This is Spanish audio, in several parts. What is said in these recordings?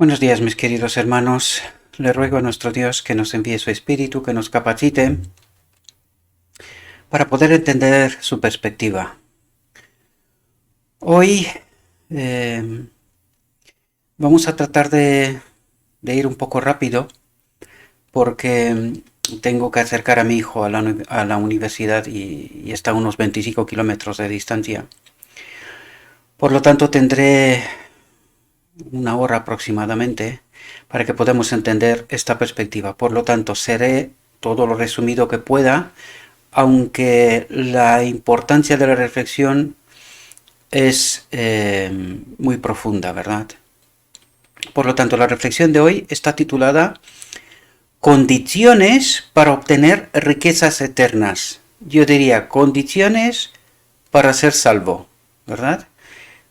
Buenos días, mis queridos hermanos. Le ruego a nuestro Dios que nos envíe su Espíritu, que nos capacite para poder entender su perspectiva. Hoy vamos a tratar de ir un poco rápido porque tengo que acercar a mi hijo a la universidad y está a unos 25 kilómetros de distancia. Por lo tanto, tendré una hora aproximadamente para que podamos entender esta perspectiva. Por lo tanto, seré todo lo resumido que pueda, aunque la importancia de la reflexión es muy profunda, ¿verdad? Por lo tanto, la reflexión de hoy está titulada Condiciones para obtener riquezas eternas. Yo diría condiciones para ser salvo, ¿verdad?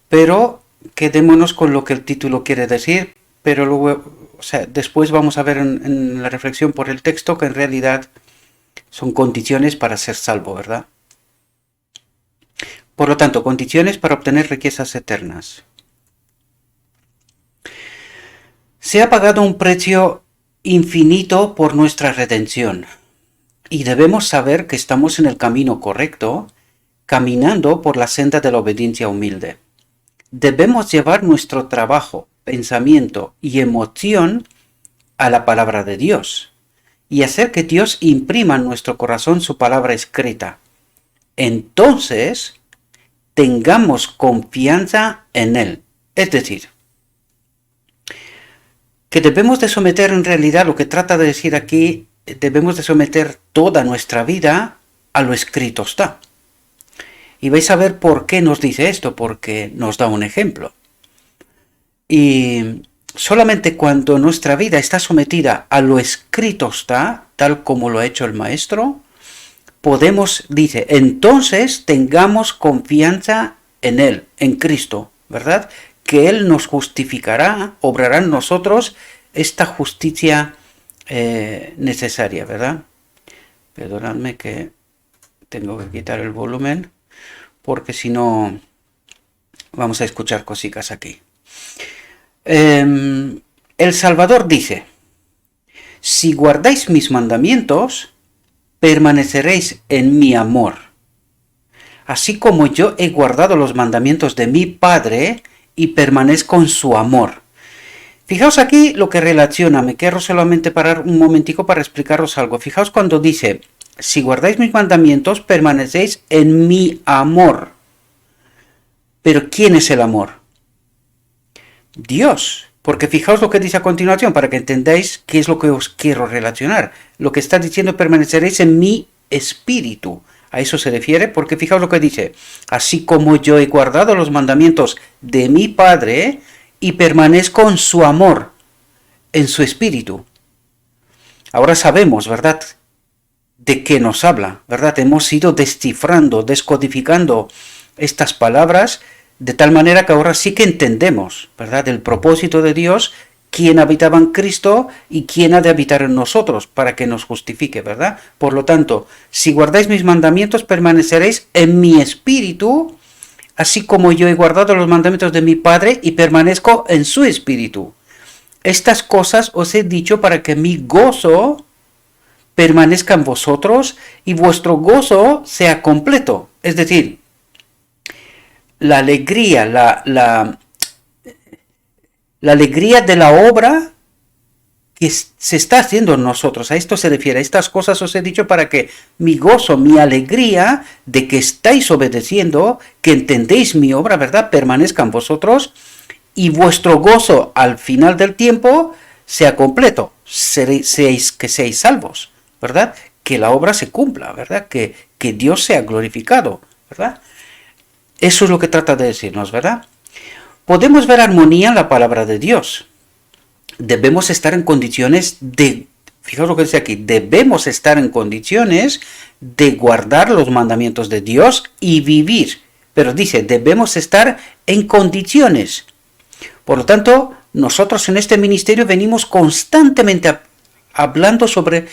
Pero quedémonos con lo que el título quiere decir, pero luego, después vamos a ver en la reflexión por el texto que en realidad son condiciones para ser salvo, ¿verdad? Por lo tanto, condiciones para obtener riquezas eternas. Se ha pagado un precio infinito por nuestra redención y debemos saber que estamos en el camino correcto, caminando por la senda de la obediencia humilde. Debemos llevar nuestro trabajo, pensamiento y emoción a la palabra de Dios y hacer que Dios imprima en nuestro corazón su palabra escrita. Entonces, tengamos confianza en Él. Es decir, que debemos de someter en realidad, lo que trata de decir aquí, debemos de someter toda nuestra vida a lo escrito está. Y vais a ver por qué nos dice esto, porque nos da un ejemplo. Y solamente cuando nuestra vida está sometida a lo escrito está, tal como lo ha hecho el Maestro, podemos, dice, entonces tengamos confianza en Él, en Cristo, ¿verdad? Que Él nos justificará, obrará en nosotros esta justicia necesaria, ¿verdad? Perdonadme que tengo que quitar el volumen, porque si no vamos a escuchar cositas aquí. El Salvador dice, si guardáis mis mandamientos, permaneceréis en mi amor, así como yo he guardado los mandamientos de mi Padre y permanezco en su amor. Fijaos aquí lo que relaciona, me quiero solamente parar un momentico para explicaros algo. Fijaos cuando dice, si guardáis mis mandamientos, permanecéis en mi amor. Pero ¿quién es el amor? Dios. Porque fijaos lo que dice a continuación, para que entendáis qué es lo que os quiero relacionar. Lo que está diciendo, permaneceréis en mi espíritu. A eso se refiere, porque fijaos lo que dice. Así como yo he guardado los mandamientos de mi Padre y permanezco en su amor, en su espíritu. Ahora sabemos, ¿verdad?, de qué nos habla, ¿verdad? Hemos ido descifrando, descodificando estas palabras de tal manera que ahora sí que entendemos, ¿verdad?, el propósito de Dios, quién habitaba en Cristo y quién ha de habitar en nosotros para que nos justifique, ¿verdad? Por lo tanto, si guardáis mis mandamientos, permaneceréis en mi espíritu, así como yo he guardado los mandamientos de mi Padre y permanezco en su espíritu. Estas cosas os he dicho para que mi gozo permanezca en vosotros y vuestro gozo sea completo. Es decir, la alegría, la alegría de la obra que se está haciendo en nosotros. A esto se refiere. Estas cosas os he dicho para que mi gozo, mi alegría de que estáis obedeciendo, que entendéis mi obra, ¿verdad?, permanezca en vosotros y vuestro gozo al final del tiempo sea completo. Que seáis salvos, ¿verdad? Que la obra se cumpla, ¿verdad? Que Dios sea glorificado, ¿verdad? Eso es lo que trata de decirnos, ¿verdad? Podemos ver armonía en la palabra de Dios. Debemos estar en condiciones de, fijaos lo que dice aquí, debemos estar en condiciones de guardar los mandamientos de Dios y vivir. Pero dice, debemos estar en condiciones. Por lo tanto, nosotros en este ministerio venimos constantemente hablando sobre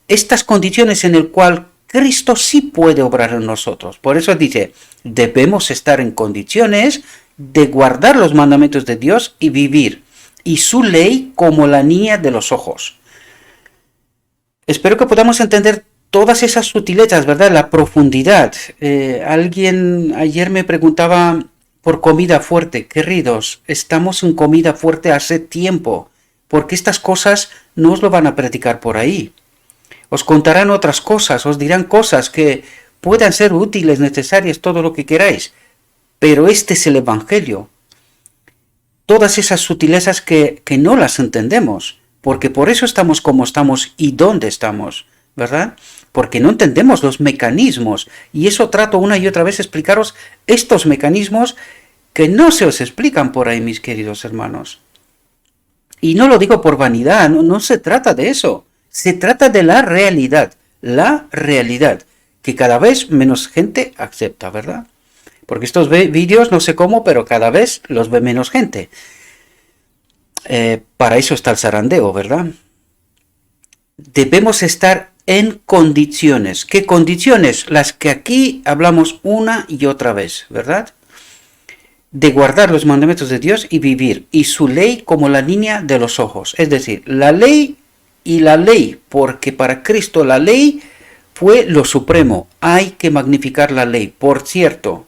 estas condiciones en el cual Cristo sí puede obrar en nosotros. Por eso dice, debemos estar en condiciones de guardar los mandamientos de Dios y vivir. y su ley como la niña de los ojos. Espero que podamos entender todas esas sutilezas, ¿verdad? La profundidad. Alguien ayer me preguntaba por comida fuerte. Queridos, estamos en comida fuerte hace tiempo, porque estas cosas no os lo van a predicar por ahí. Os contarán otras cosas, os dirán cosas que puedan ser útiles, necesarias, todo lo que queráis. Pero este es el Evangelio. Todas esas sutilezas que no las entendemos, porque por eso estamos como estamos y dónde estamos, ¿verdad? Porque no entendemos los mecanismos, y eso trato una y otra vez explicaros estos mecanismos que no se os explican por ahí, mis queridos hermanos. Y no lo digo por vanidad, no se trata de eso, se trata de la realidad, que cada vez menos gente acepta, ¿verdad? Porque estos vídeos, no sé cómo, pero cada vez los ve menos gente. Para eso está el zarandeo, ¿verdad? Debemos estar en condiciones. ¿Qué condiciones? Las que aquí hablamos una y otra vez, ¿verdad? De guardar los mandamientos de Dios y vivir, y su ley como la niña de los ojos. Es decir, la ley y la ley, porque para Cristo la ley fue lo supremo. Hay que magnificar la ley. Por cierto,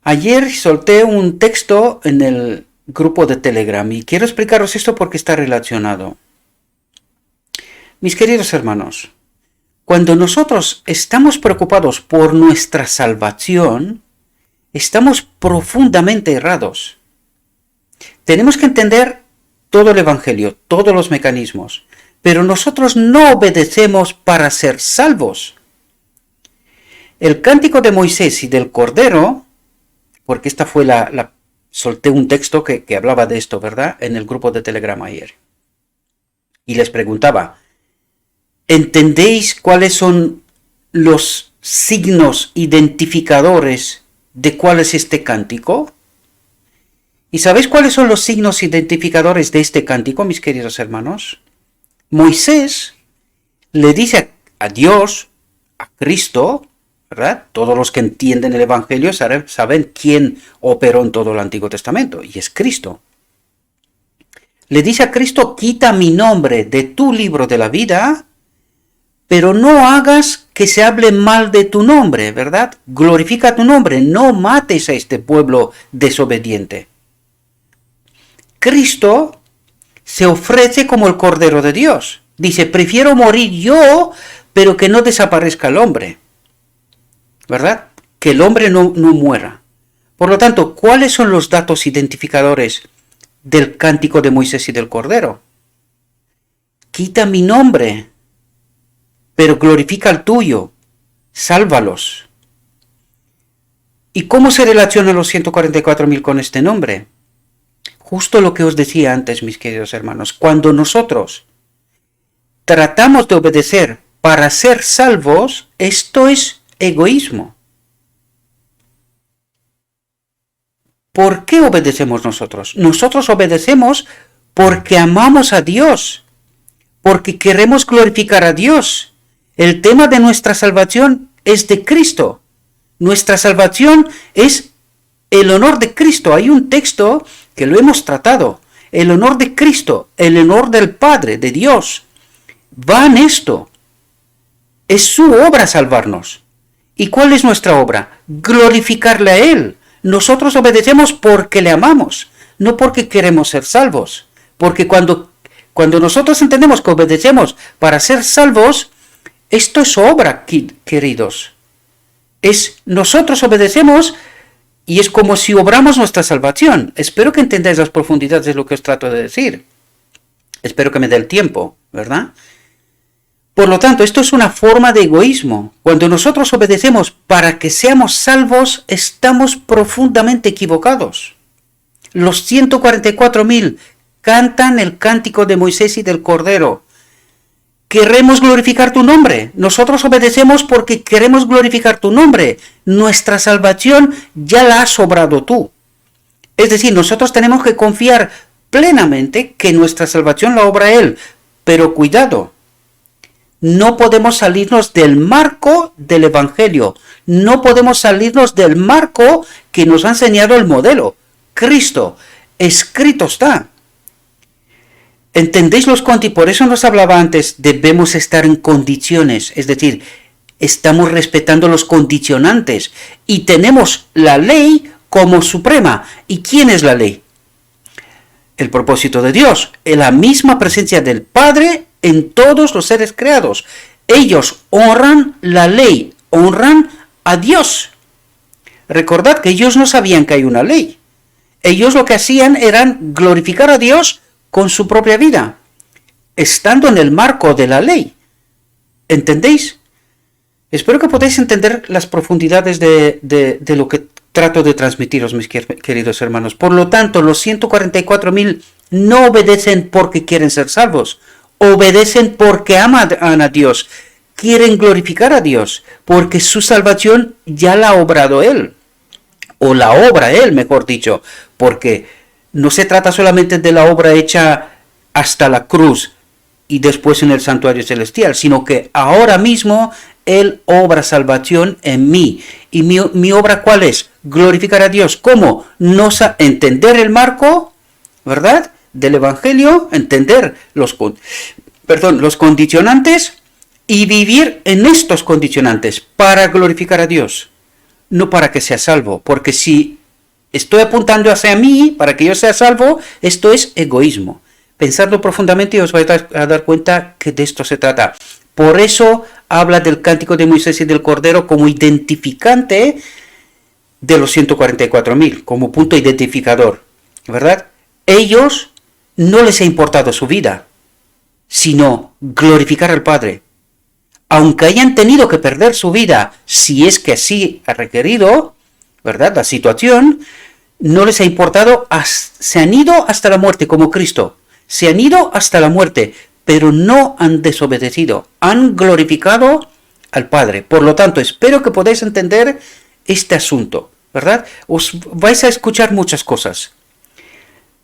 ayer solté un texto en el grupo de Telegram y quiero explicaros esto porque está relacionado. Mis queridos hermanos, cuando nosotros estamos preocupados por nuestra salvación, estamos profundamente errados. Tenemos que entender todo el Evangelio, todos los mecanismos, pero nosotros no obedecemos para ser salvos. El cántico de Moisés y del Cordero, porque esta fue solté un texto que hablaba de esto, ¿verdad? En el grupo de Telegram ayer. Y les preguntaba, ¿entendéis cuáles son los signos identificadores de cuál es este cántico? ¿Y sabéis cuáles son los signos identificadores de este cántico, mis queridos hermanos? Moisés le dice a Dios, a Cristo, ¿verdad? Todos los que entienden el Evangelio saben quién operó en todo el Antiguo Testamento, y es Cristo. Le dice a Cristo, quita mi nombre de tu libro de la vida, pero no hagas que se hable mal de tu nombre, ¿verdad? Glorifica tu nombre, no mates a este pueblo desobediente. Cristo se ofrece como el Cordero de Dios. Dice, prefiero morir yo, pero que no desaparezca el hombre. ¿Verdad? Que el hombre no muera. Por lo tanto, ¿cuáles son los datos identificadores del cántico de Moisés y del Cordero? Quita mi nombre, pero glorifica el tuyo. Sálvalos. ¿Y cómo se relacionan los 144.000 con este nombre? Justo lo que os decía antes, mis queridos hermanos. Cuando nosotros tratamos de obedecer para ser salvos, esto es egoísmo. ¿Por qué obedecemos nosotros? Nosotros obedecemos porque amamos a Dios, porque queremos glorificar a Dios. El tema de nuestra salvación es de Cristo. Nuestra salvación es el honor de Cristo. Hay un texto que lo hemos tratado. El honor de Cristo, el honor del Padre, de Dios, va en esto. Es su obra salvarnos. ¿Y cuál es nuestra obra? Glorificarle a Él. Nosotros obedecemos porque le amamos, no porque queremos ser salvos. Porque cuando nosotros entendemos que obedecemos para ser salvos, esto es obra, queridos. Nosotros obedecemos y es como si obramos nuestra salvación. Espero que entendáis las profundidades de lo que os trato de decir. Espero que me dé el tiempo, ¿verdad? Por lo tanto, esto es una forma de egoísmo. Cuando nosotros obedecemos para que seamos salvos, estamos profundamente equivocados. Los 144.000 cantan el cántico de Moisés y del Cordero. Queremos glorificar tu nombre. Nosotros obedecemos porque queremos glorificar tu nombre. Nuestra salvación ya la has obrado tú. Es decir, nosotros tenemos que confiar plenamente que nuestra salvación la obra Él. Pero cuidado. No podemos salirnos del marco del Evangelio. No podemos salirnos del marco que nos ha enseñado el modelo. Cristo. escrito está. ¿Entendéis los condiciones? Por eso nos hablaba antes, debemos estar en condiciones, es decir, estamos respetando los condicionantes y tenemos la ley como suprema. ¿Y quién es la ley? El propósito de Dios, en la misma presencia del Padre en todos los seres creados. Ellos honran la ley, honran a Dios. Recordad que ellos no sabían que hay una ley. Ellos lo que hacían era glorificar a Dios con su propia vida, estando en el marco de la ley. ¿Entendéis? Espero que podáis entender las profundidades de lo que trato de transmitiros, mis queridos hermanos. Por lo tanto, los 144.000 no obedecen porque quieren ser salvos, obedecen porque aman a Dios, quieren glorificar a Dios, porque su salvación ya la ha obrado Él, o la obra Él, mejor dicho, porque no se trata solamente de la obra hecha hasta la cruz y después en el santuario celestial, sino que ahora mismo Él obra salvación en mí. ¿Y mi obra cuál es? Glorificar a Dios. ¿Cómo? Entender el marco, ¿verdad?, del Evangelio, entender los condicionantes y vivir en estos condicionantes para glorificar a Dios, no para que sea salvo, porque si estoy apuntando hacia mí para que yo sea salvo, esto es egoísmo. Pensadlo profundamente y os vais a dar cuenta que de esto se trata. Por eso habla del cántico de Moisés y del Cordero como identificante de los 144.000, como punto identificador, ¿verdad? Ellos no les ha importado su vida, sino glorificar al Padre. Aunque hayan tenido que perder su vida, si es que así ha requerido, ¿verdad?, la situación, no les ha importado, se han ido hasta la muerte como Cristo, se han ido hasta la muerte, pero no han desobedecido, han glorificado al Padre. Por lo tanto, espero que podáis entender este asunto, ¿verdad? Os vais a escuchar muchas cosas,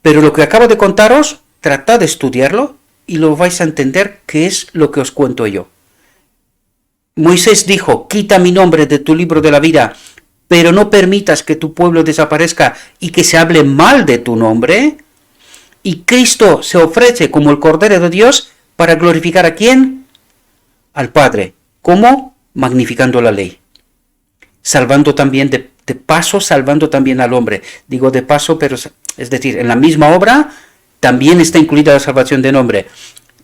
pero lo que acabo de contaros, tratad de estudiarlo y lo vais a entender qué es lo que os cuento yo. Moisés dijo, quita mi nombre de tu libro de la vida, pero no permitas que tu pueblo desaparezca y que se hable mal de tu nombre. Y Cristo se ofrece como el Cordero de Dios para glorificar ¿a quién? Al Padre. ¿Cómo? Magnificando la ley. Salvando también, de paso, salvando también al hombre. Digo de paso, pero es decir, en la misma obra también está incluida la salvación del hombre.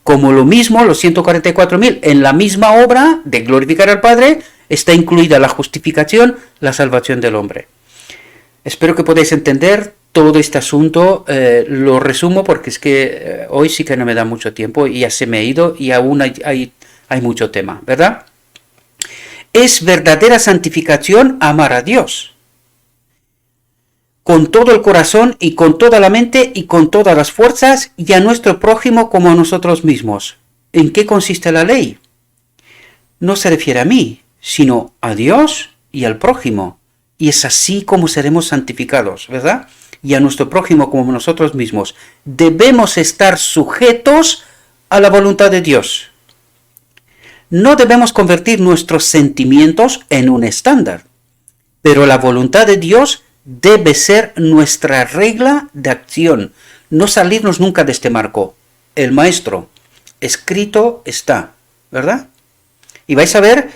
Como lo mismo, los 144.000, en la misma obra de glorificar al Padre, está incluida la justificación, la salvación del hombre. Espero que podáis entender todo este asunto. Lo resumo porque es que hoy sí que no me da mucho tiempo y ya se me ha ido y aún hay mucho tema, ¿verdad? Es verdadera santificación amar a Dios con todo el corazón y con toda la mente y con todas las fuerzas, y a nuestro prójimo como a nosotros mismos. ¿En qué consiste la ley? No se refiere a mí, sino a Dios y al prójimo. Y es así como seremos santificados, ¿verdad? Y a nuestro prójimo como nosotros mismos. Debemos estar sujetos a la voluntad de Dios. No debemos convertir nuestros sentimientos en un estándar, pero la voluntad de Dios debe ser nuestra regla de acción, no salirnos nunca de este marco. El maestro, escrito está, ¿verdad? Y vais a ver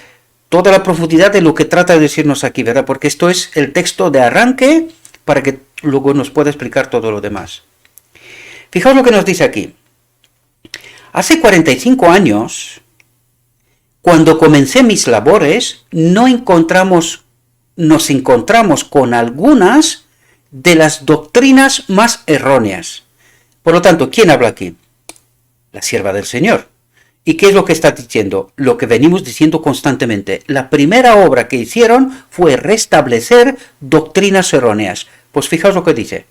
toda la profundidad de lo que trata de decirnos aquí, ¿verdad? Porque esto es el texto de arranque para que luego nos pueda explicar todo lo demás. Fijaos lo que nos dice aquí. Hace 45 años, cuando comencé mis labores, nos encontramos con algunas de las doctrinas más erróneas. Por lo tanto, ¿quién habla aquí? La sierva del Señor. ¿Y qué es lo que está diciendo? Lo que venimos diciendo constantemente. La primera obra que hicieron fue restablecer doctrinas erróneas. Pues fijaos lo que dice.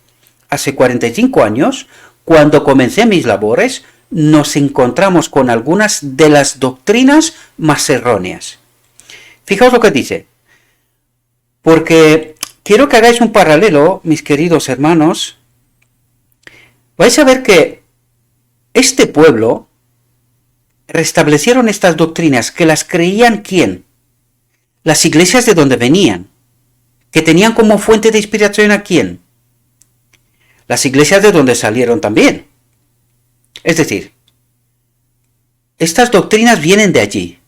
Hace 45 años, cuando comencé mis labores, nos encontramos con algunas de las doctrinas más erróneas. Fijaos lo que dice. Porque quiero que hagáis un paralelo, mis queridos hermanos. Vais a ver que este pueblo restablecieron estas doctrinas que las creían ¿quién? Las iglesias de donde venían, que tenían como fuente de inspiración ¿a quién? las iglesias de donde salieron también. Es decir, estas doctrinas vienen de allí.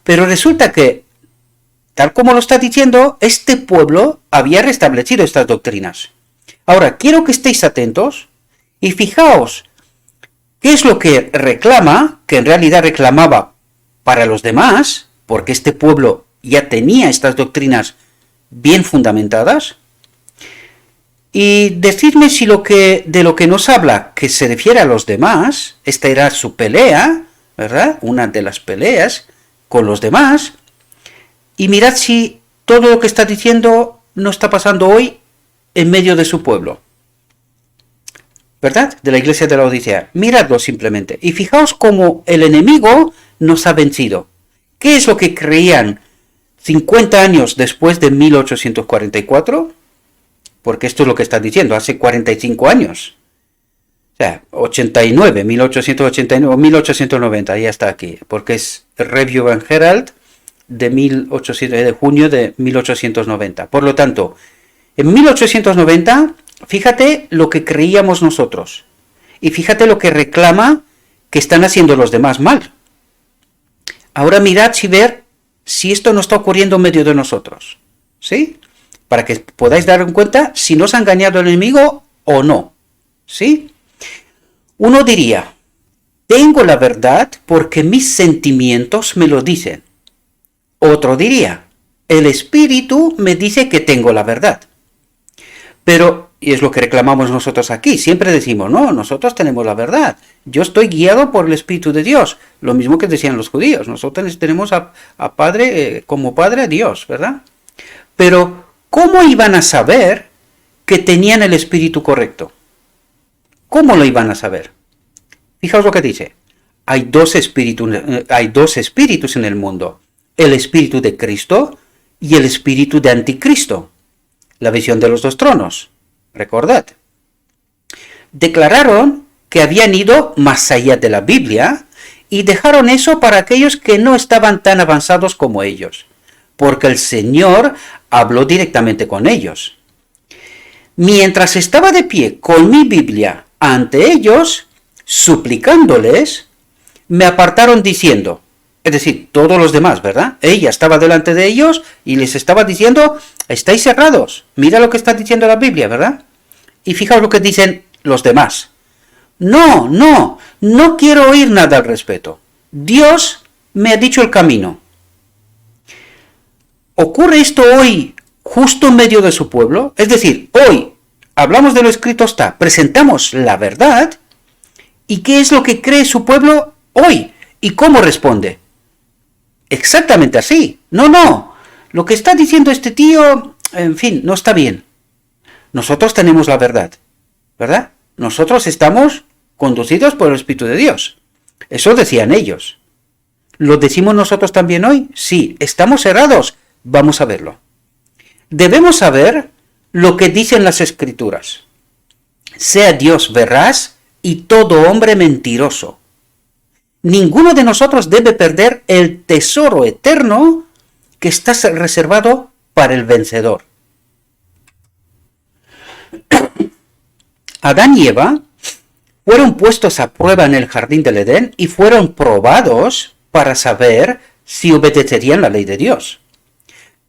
Pero resulta que, tal como lo está diciendo, este pueblo había restablecido estas doctrinas. Ahora, quiero que estéis atentos y fijaos qué es lo que reclama, que en realidad reclamaba para los demás, porque este pueblo ya tenía estas doctrinas bien fundamentadas, y decidme si de lo que nos habla, que se refiere a los demás, esta era su pelea, ¿verdad? Una de las peleas con los demás, y mirad si todo lo que está diciendo no está pasando hoy en medio de su pueblo, ¿verdad? De la iglesia de la Odisea. Miradlo simplemente, y fijaos cómo el enemigo nos ha vencido. ¿Qué es lo que creían 50 años después de 1844? Porque esto es lo que está diciendo, hace 45 años. O sea, 89, 1889 o 1890, ya está aquí, porque es Review and Herald de junio de 1890. Por lo tanto, en 1890, fíjate lo que creíamos nosotros. Y fíjate lo que reclama que están haciendo los demás mal. Ahora mirad si esto no está ocurriendo en medio de nosotros. ¿Sí? Para que podáis dar en cuenta si nos ha engañado el enemigo o no. ¿Sí? Uno diría, tengo la verdad porque mis sentimientos me lo dicen. Otro diría, el espíritu me dice que tengo la verdad. Pero, y es lo que reclamamos nosotros aquí, siempre decimos, no, nosotros tenemos la verdad. Yo estoy guiado por el Espíritu de Dios. Lo mismo que decían los judíos, nosotros tenemos a Padre, como Padre a Dios, ¿verdad? Pero, ¿cómo iban a saber que tenían el espíritu correcto? ¿Cómo lo iban a saber? Fijaos lo que dice. Hay dos espíritus en el mundo. El espíritu de Cristo y el espíritu de Anticristo. La visión de los dos tronos. Recordad. Declararon que habían ido más allá de la Biblia y dejaron eso para aquellos que no estaban tan avanzados como ellos. Porque el Señor habló directamente con ellos. Mientras estaba de pie con mi Biblia ante ellos, suplicándoles, me apartaron diciendo, es decir, todos los demás, ¿verdad? Ella estaba delante de ellos y les estaba diciendo, estáis cerrados, mira lo que está diciendo la Biblia, ¿verdad? Y fijaos lo que dicen los demás. No quiero oír nada al respecto. Dios me ha dicho el camino. ¿Ocurre esto hoy justo en medio de su pueblo? Es decir, hoy hablamos de lo escrito está, presentamos la verdad, ¿y qué es lo que cree su pueblo hoy? ¿Y cómo responde? Exactamente así. No, lo que está diciendo este tío, en fin, no está bien. Nosotros tenemos la verdad, ¿verdad? Nosotros estamos conducidos por el Espíritu de Dios. Eso decían ellos. ¿Lo decimos nosotros también hoy? Sí, estamos cerrados. Vamos a verlo. Debemos saber lo que dicen las Escrituras. Sea Dios veraz y todo hombre mentiroso. Ninguno de nosotros debe perder el tesoro eterno que está reservado para el vencedor. Adán y Eva fueron puestos a prueba en el jardín del Edén y fueron probados para saber si obedecerían la ley de Dios.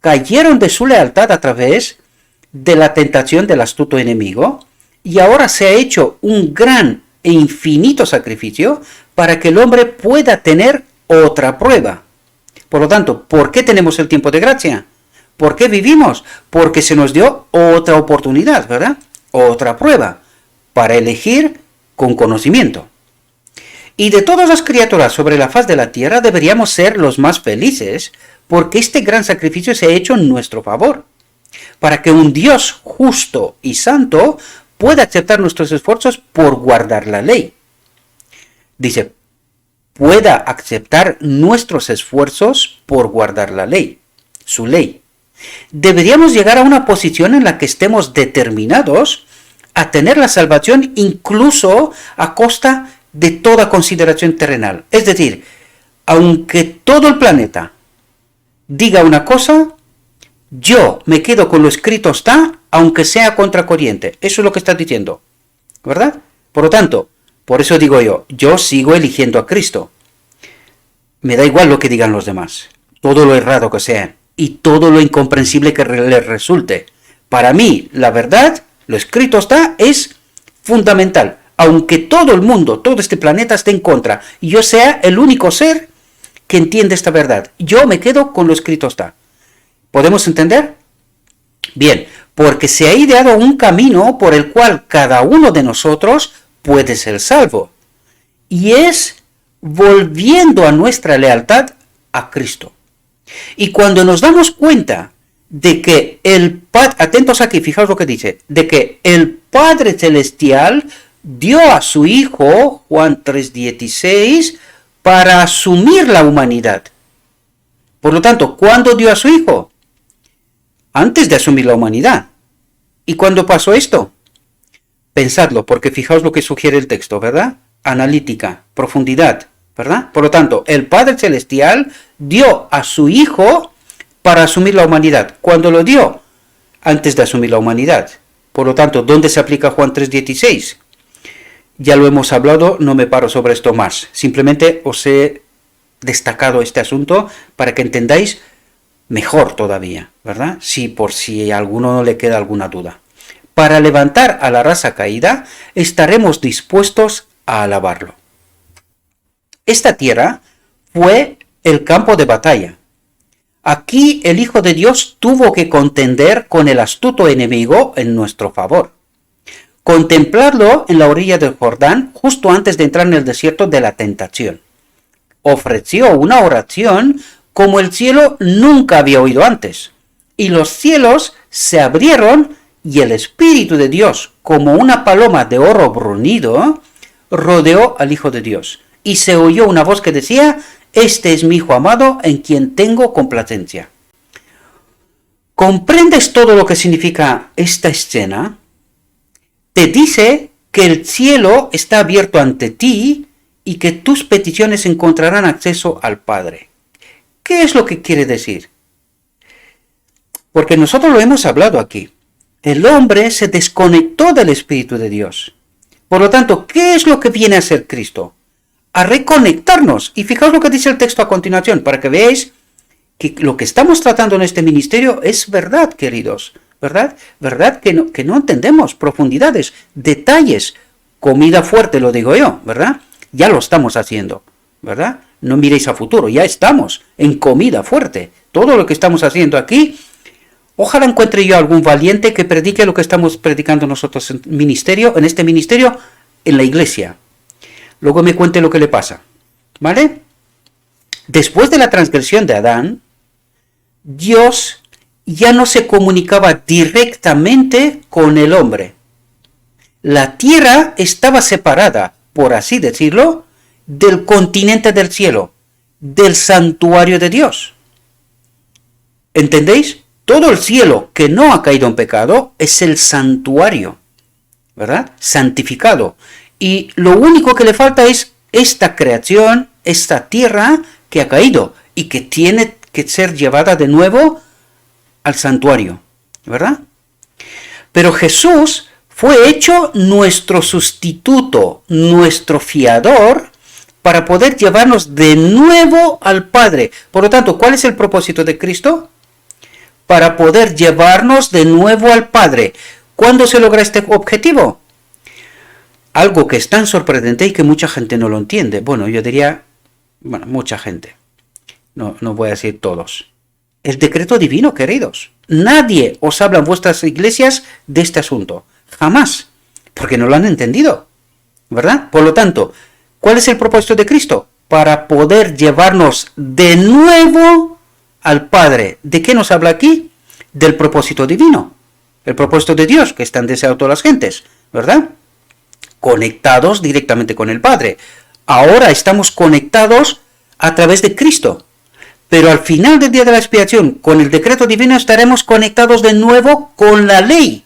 Cayeron de su lealtad a través de la tentación del astuto enemigo y ahora se ha hecho un gran e infinito sacrificio para que el hombre pueda tener otra prueba. Por lo tanto, ¿por qué tenemos el tiempo de gracia? ¿Por qué vivimos? Porque se nos dio otra oportunidad, ¿verdad? Otra prueba para elegir con conocimiento. Y de todas las criaturas sobre la faz de la tierra deberíamos ser los más felices porque este gran sacrificio se ha hecho en nuestro favor, para que un Dios justo y santo pueda aceptar nuestros esfuerzos por guardar la ley. Dice, pueda aceptar nuestros esfuerzos por guardar la ley, su ley. Deberíamos llegar a una posición en la que estemos determinados a tener la salvación incluso a costa de toda consideración terrenal. Es decir, aunque todo el planeta diga una cosa, yo me quedo con lo escrito está, aunque sea contracorriente. Eso es lo que está diciendo. ¿verdad? Por lo tanto, por eso digo yo sigo eligiendo a Cristo. Me da igual lo que digan los demás, todo lo errado que sean y todo lo incomprensible que les resulte. Para mí, la verdad, lo escrito está, es fundamental. Aunque todo el mundo, todo este planeta esté en contra y yo sea el único ser que entiende esta verdad, yo me quedo con lo escrito está. ¿Podemos entender? Bien, porque se ha ideado un camino por el cual cada uno de nosotros puede ser salvo. Y es volviendo a nuestra lealtad a Cristo. Y cuando nos damos cuenta de que el Padre, atentos aquí, fijaos lo que dice, de que el Padre Celestial dio a su Hijo, Juan 3:16, para asumir la humanidad. Por lo tanto, ¿cuándo dio a su Hijo? Antes de asumir la humanidad. ¿Y cuándo pasó esto? Pensadlo, porque fijaos lo que sugiere el texto, ¿verdad? Analítica, profundidad, ¿verdad? Por lo tanto, el Padre Celestial dio a su Hijo para asumir la humanidad. ¿Cuándo lo dio? Antes de asumir la humanidad. Por lo tanto, ¿dónde se aplica Juan 3:16? Ya lo hemos hablado, no me paro sobre esto más. Simplemente os he destacado este asunto para que entendáis mejor todavía, ¿verdad? Sí, por si a alguno no le queda alguna duda. Para levantar a la raza caída, estaremos dispuestos a alabarlo. Esta tierra fue el campo de batalla. Aquí el Hijo de Dios tuvo que contender con el astuto enemigo en nuestro favor. Contemplarlo en la orilla del Jordán justo antes de entrar en el desierto de la tentación. Ofreció una oración como el cielo nunca había oído antes. Y los cielos se abrieron y el Espíritu de Dios, como una paloma de oro bruñido, rodeó al Hijo de Dios. Y se oyó una voz que decía: este es mi Hijo amado, en quien tengo complacencia. ¿Comprendes todo lo que significa esta escena? Te dice que el cielo está abierto ante ti y que tus peticiones encontrarán acceso al Padre. ¿Qué es lo que quiere decir? Porque nosotros lo hemos hablado aquí. El hombre se desconectó del Espíritu de Dios. Por lo tanto, ¿qué es lo que viene a hacer Cristo? A reconectarnos. Y fijaos lo que dice el texto a continuación, para que veáis que lo que estamos tratando en este ministerio es verdad, queridos. ¿Verdad? ¿Verdad? Que no entendemos profundidades, detalles. Comida fuerte, lo digo yo, ¿verdad? Ya lo estamos haciendo, ¿verdad? No miréis a futuro, ya estamos en comida fuerte. Todo lo que estamos haciendo aquí, ojalá encuentre yo algún valiente que predique lo que estamos predicando nosotros en este ministerio, en la iglesia. Luego me cuente lo que le pasa, ¿vale? Después de la transgresión de Adán, Dios ya no se comunicaba directamente con el hombre. La tierra estaba separada, por así decirlo, del continente del cielo, del santuario de Dios. ¿Entendéis? Todo el cielo que no ha caído en pecado es el santuario, ¿verdad? Santificado. Y lo único que le falta es esta creación, esta tierra que ha caído y que tiene que ser llevada de nuevo al santuario, ¿verdad? Pero Jesús fue hecho nuestro sustituto, nuestro fiador, para poder llevarnos de nuevo al Padre. Por lo tanto, ¿cuál es el propósito de Cristo? Para poder llevarnos de nuevo al Padre. ¿Cuándo se logra este objetivo? Algo que es tan sorprendente y que mucha gente no lo entiende. Bueno, yo diría, mucha gente. No voy a decir todos. El decreto divino, queridos. Nadie os habla en vuestras iglesias de este asunto. Jamás. Porque no lo han entendido. ¿Verdad? Por lo tanto, ¿cuál es el propósito de Cristo? Para poder llevarnos de nuevo al Padre. ¿De qué nos habla aquí? Del propósito divino. El propósito de Dios, que están deseados todas las gentes. ¿Verdad? Conectados directamente con el Padre. Ahora estamos conectados a través de Cristo. Pero al final del día de la expiación, con el decreto divino, estaremos conectados de nuevo con la ley.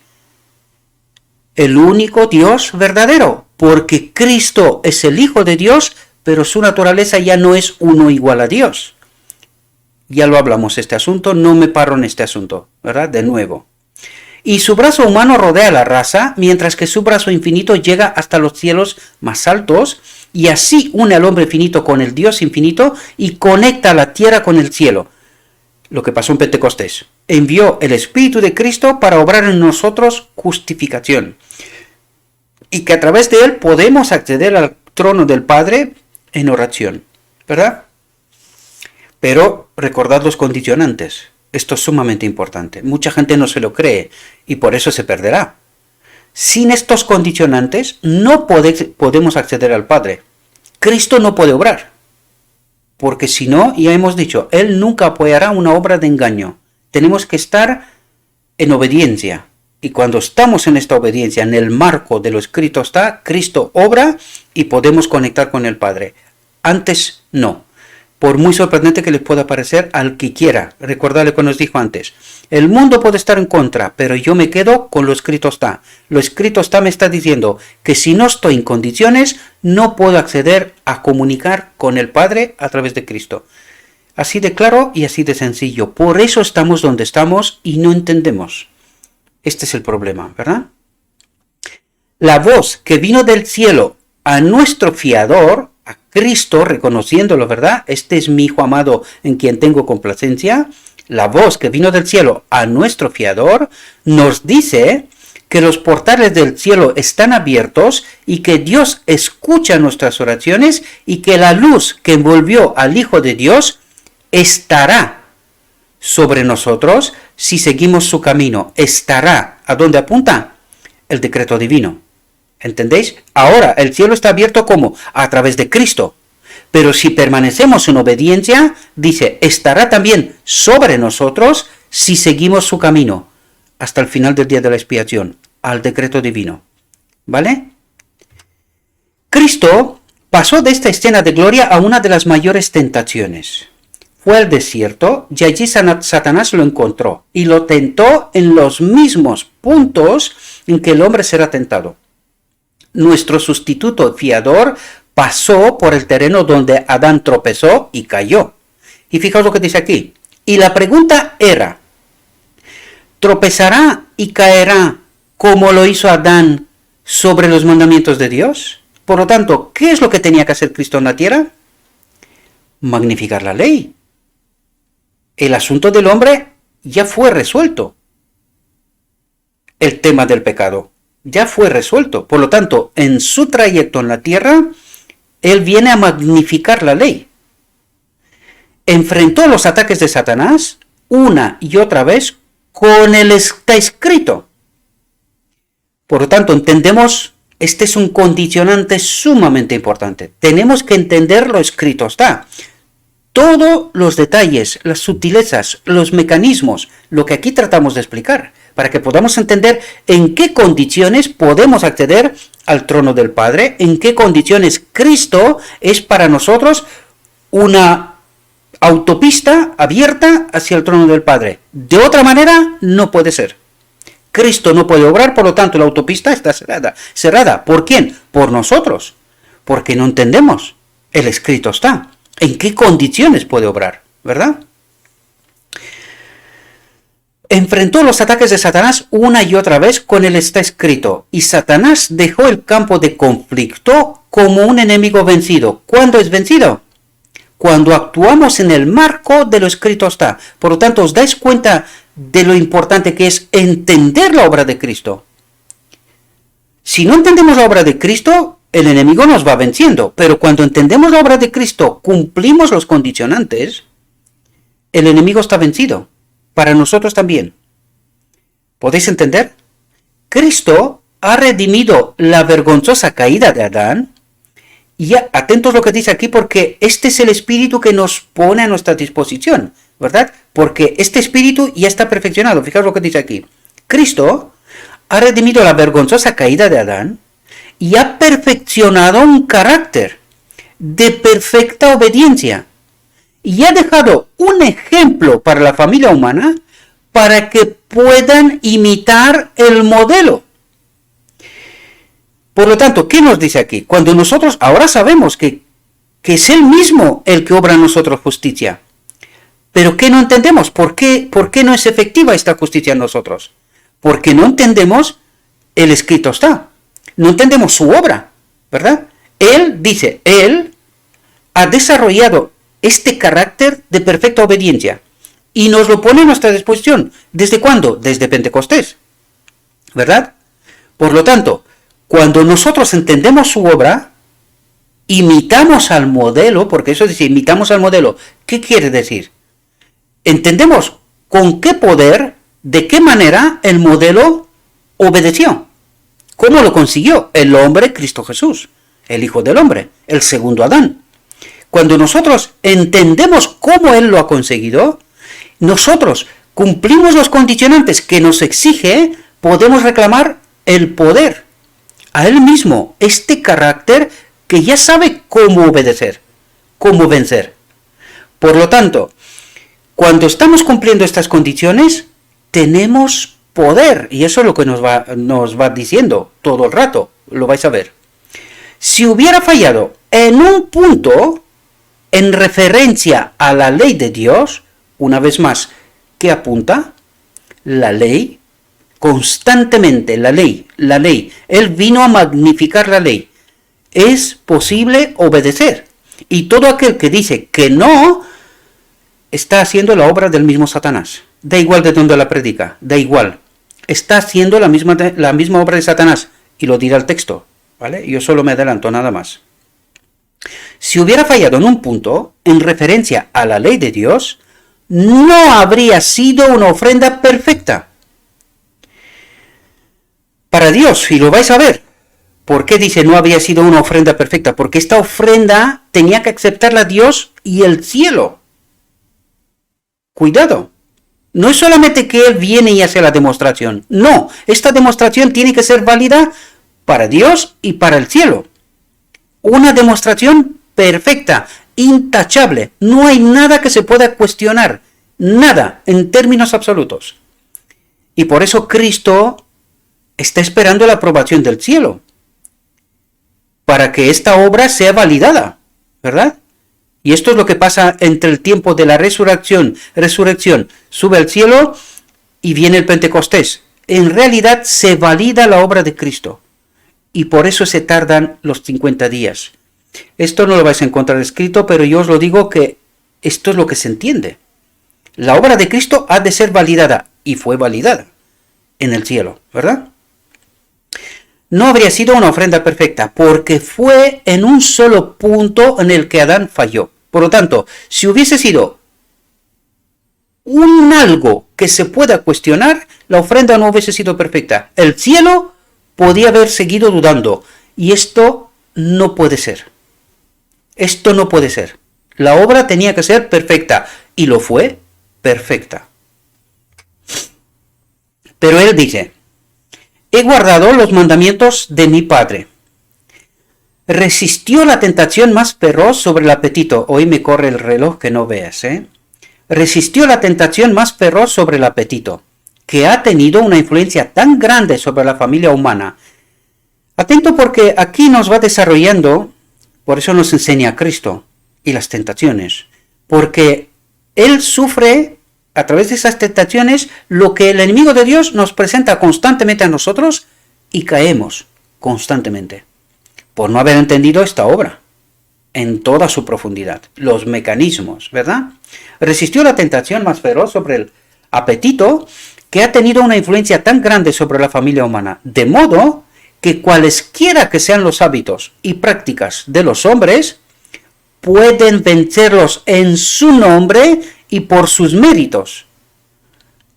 El único Dios verdadero, porque Cristo es el Hijo de Dios, pero su naturaleza ya no es uno igual a Dios. Ya lo hablamos este asunto, no me paro en este asunto, ¿verdad? De nuevo. y su brazo humano rodea la raza, mientras que su brazo infinito llega hasta los cielos más altos, y así une al hombre finito con el Dios infinito y conecta la tierra con el cielo. Lo que pasó en Pentecostés. Envió el Espíritu de Cristo para obrar en nosotros justificación. Y que a través de él podemos acceder al trono del Padre en oración. ¿Verdad? Pero recordad los condicionantes. Esto es sumamente importante. Mucha gente no se lo cree y por eso se perderá. Sin estos condicionantes no podemos acceder al Padre. Cristo no puede obrar. Porque si no, ya hemos dicho, Él nunca apoyará una obra de engaño. Tenemos que estar en obediencia. Y cuando estamos en esta obediencia, en el marco de lo escrito está, Cristo obra y podemos conectar con el Padre. Antes no. Por muy sorprendente que les pueda parecer al que quiera. Recordadle cuando os dijo antes. El mundo puede estar en contra, pero yo me quedo con lo escrito está. Lo escrito está me está diciendo que si no estoy en condiciones, no puedo acceder a comunicar con el Padre a través de Cristo. Así de claro y así de sencillo. Por eso estamos donde estamos y no entendemos. Este es el problema, ¿verdad? La voz que vino del cielo a nuestro fiador, a Cristo, reconociéndolo, ¿verdad? Este es mi Hijo amado en quien tengo complacencia. La voz que vino del cielo a nuestro fiador nos dice que los portales del cielo están abiertos y que Dios escucha nuestras oraciones y que la luz que envolvió al Hijo de Dios estará sobre nosotros si seguimos su camino. Estará. ¿A dónde apunta? El decreto divino. ¿Entendéis? Ahora el cielo está abierto ¿cómo? A través de Cristo. Pero si permanecemos en obediencia, dice, estará también sobre nosotros si seguimos su camino hasta el final del día de la expiación, al decreto divino. ¿Vale? Cristo pasó de esta escena de gloria a una de las mayores tentaciones. Fue al desierto y allí Satanás lo encontró y lo tentó en los mismos puntos en que el hombre será tentado. Nuestro sustituto fiador pasó por el terreno donde Adán tropezó y cayó. Y fijaos lo que dice aquí. Y la pregunta era, ¿tropezará y caerá como lo hizo Adán sobre los mandamientos de Dios? Por lo tanto, ¿qué es lo que tenía que hacer Cristo en la tierra? Magnificar la ley. El asunto del hombre ya fue resuelto. El tema del pecado ya fue resuelto. Por lo tanto, en su trayecto en la tierra, Él viene a magnificar la ley. Enfrentó los ataques de Satanás una y otra vez con el está escrito. Por lo tanto, entendemos, este es un condicionante sumamente importante. Tenemos que entender lo escrito está. Todos los detalles, las sutilezas, los mecanismos, lo que aquí tratamos de explicar, para que podamos entender en qué condiciones podemos acceder al trono del Padre, en qué condiciones Cristo es para nosotros una autopista abierta hacia el trono del Padre. De otra manera, no puede ser. Cristo no puede obrar, por lo tanto la autopista está cerrada. ¿Cerrada? ¿Por quién? Por nosotros. Porque no entendemos. El escrito está. ¿En qué condiciones puede obrar? ¿Verdad? Enfrentó los ataques de Satanás una y otra vez con el está escrito. Y Satanás dejó el campo de conflicto como un enemigo vencido. ¿Cuándo es vencido? Cuando actuamos en el marco de lo escrito está. Por lo tanto, ¿os dais cuenta de lo importante que es entender la obra de Cristo? Si no entendemos la obra de Cristo, el enemigo nos va venciendo. Pero cuando entendemos la obra de Cristo, cumplimos los condicionantes, el enemigo está vencido. Para nosotros también. ¿Podéis entender? Cristo ha redimido la vergonzosa caída de Adán. Y atentos a lo que dice aquí, porque este es el espíritu que nos pone a nuestra disposición, ¿verdad? Porque este espíritu ya está perfeccionado. Fijaos lo que dice aquí. Cristo ha redimido la vergonzosa caída de Adán y ha perfeccionado un carácter de perfecta obediencia. Y ha dejado un ejemplo para la familia humana para que puedan imitar el modelo. Por lo tanto, ¿qué nos dice aquí? Cuando nosotros ahora sabemos que es Él mismo el que obra en nosotros justicia. Pero ¿qué no entendemos? ¿Por qué no es efectiva esta justicia en nosotros? porque no entendemos el escrito está, no entendemos su obra, ¿verdad? Él dice, Él ha desarrollado este carácter de perfecta obediencia y nos lo pone a nuestra disposición. ¿Desde cuándo? Desde Pentecostés, ¿verdad? Por lo tanto, cuando nosotros entendemos su obra, imitamos al modelo, porque eso dice, imitamos al modelo. ¿Qué quiere decir? Entendemos con qué poder, de qué manera el modelo obedeció. ¿Cómo lo consiguió? El hombre Cristo Jesús, el Hijo del Hombre, el segundo Adán. Cuando nosotros entendemos cómo Él lo ha conseguido, nosotros cumplimos los condicionantes que nos exige, podemos reclamar el poder a Él mismo, este carácter que ya sabe cómo obedecer, cómo vencer. Por lo tanto, cuando estamos cumpliendo estas condiciones, tenemos poder, y eso es lo que nos va diciendo todo el rato, lo vais a ver. Si hubiera fallado en un punto, en referencia a la ley de Dios, una vez más, ¿qué apunta? La ley, constantemente la ley, Él vino a magnificar la ley. Es posible obedecer. Y todo aquel que dice que no, está haciendo la obra del mismo Satanás. Da igual de dónde la predica, da igual. Está haciendo la misma obra de Satanás. Y lo dirá el texto, ¿vale? Yo solo me adelanto, nada más. Si hubiera fallado en un punto, en referencia a la ley de Dios, no habría sido una ofrenda perfecta para Dios, y lo vais a ver. ¿Por qué dice no había sido una ofrenda perfecta? Porque esta ofrenda tenía que aceptarla Dios y el cielo. Cuidado. No es solamente que Él viene y hace la demostración. No, esta demostración tiene que ser válida para Dios y para el cielo. Una demostración perfecta, intachable. No hay nada que se pueda cuestionar. Nada, en términos absolutos. Y por eso Cristo está esperando la aprobación del cielo, para que esta obra sea validada, ¿verdad? Y esto es lo que pasa entre el tiempo de la resurrección, sube al cielo y viene el Pentecostés. En realidad se valida la obra de Cristo, y por eso se tardan los 50 días. Esto no lo vais a encontrar escrito, pero yo os lo digo que esto es lo que se entiende. La obra de Cristo ha de ser validada, y fue validada en el cielo, ¿verdad? No habría sido una ofrenda perfecta, porque fue en un solo punto en el que Adán falló. Por lo tanto, si hubiese sido un algo que se pueda cuestionar, la ofrenda no hubiese sido perfecta. El cielo podía haber seguido dudando, y esto no puede ser. Esto no puede ser. La obra tenía que ser perfecta, y lo fue perfecta. Pero Él dice, he guardado los mandamientos de mi Padre. Resistió la tentación más feroz sobre el apetito. Hoy me corre el reloj que no veas, Resistió la tentación más feroz sobre el apetito, que ha tenido una influencia tan grande sobre la familia humana. Atento, porque aquí nos va desarrollando, por eso nos enseña Cristo y las tentaciones, porque Él sufre a través de esas tentaciones lo que el enemigo de Dios nos presenta constantemente a nosotros, y caemos constantemente por no haber entendido esta obra en toda su profundidad, los mecanismos, ¿verdad? Resistió la tentación más feroz sobre el apetito, que ha tenido una influencia tan grande sobre la familia humana, de modo que cualesquiera que sean los hábitos y prácticas de los hombres, pueden vencerlos en su nombre y por sus méritos.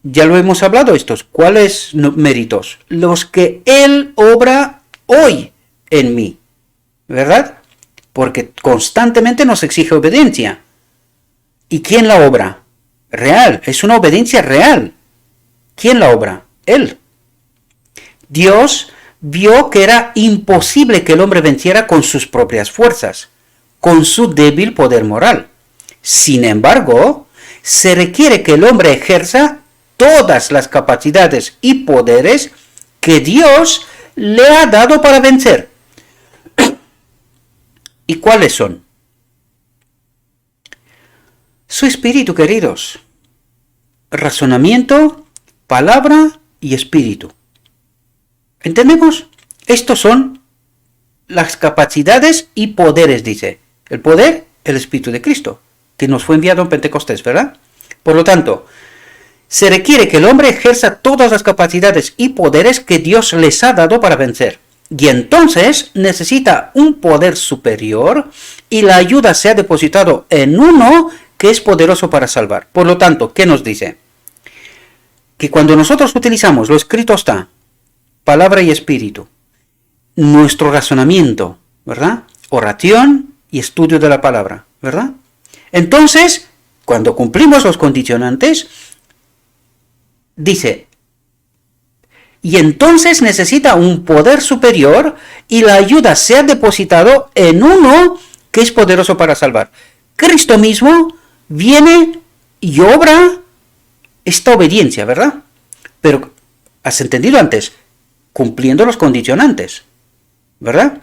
Ya lo hemos hablado estos. ¿Cuáles méritos? Los que Él obra hoy en mí, ¿verdad? Porque constantemente nos exige obediencia. ¿Y quién la obra? Real, es una obediencia real. ¿Quién la obra? Él. Dios vio que era imposible que el hombre venciera con sus propias fuerzas, con su débil poder moral. Sin embargo, se requiere que el hombre ejerza todas las capacidades y poderes que Dios le ha dado para vencer. ¿Y cuáles son? Su espíritu, queridos. Razonamiento, palabra y espíritu. ¿Entendemos? Estos son las capacidades y poderes, dice. El poder, el Espíritu de Cristo, que nos fue enviado en Pentecostés, ¿verdad? Por lo tanto, se requiere que el hombre ejerza todas las capacidades y poderes que Dios les ha dado para vencer. Y entonces necesita un poder superior y la ayuda se ha depositado en uno que es poderoso para salvar. Por lo tanto, ¿qué nos dice? Que cuando nosotros utilizamos, lo escrito está, palabra y espíritu, nuestro razonamiento, ¿verdad? Oración y estudio de la palabra, ¿verdad? Entonces, cuando cumplimos los condicionantes, dice, y entonces necesita un poder superior y la ayuda se ha depositado en uno que es poderoso para salvar. Cristo mismo viene y obra esta obediencia, ¿verdad? Pero, ¿has entendido antes? Cumpliendo los condicionantes, ¿verdad?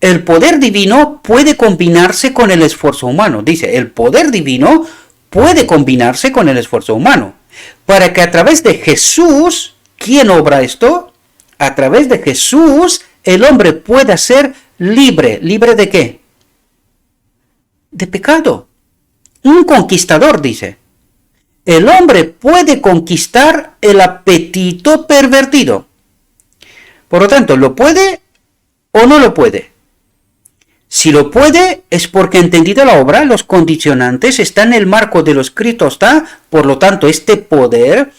El poder divino puede combinarse con el esfuerzo humano. Dice, el poder divino puede combinarse con el esfuerzo humano. Para que a través de Jesús, ¿quién obra esto? A través de Jesús, el hombre pueda ser libre. ¿Libre de qué? De pecado. Un conquistador, dice. El hombre puede conquistar el apetito pervertido. Por lo tanto, ¿lo puede o no lo puede? Si lo puede, es porque ha entendido la obra, los condicionantes, está en el marco de lo escrito, está, por lo tanto, este poder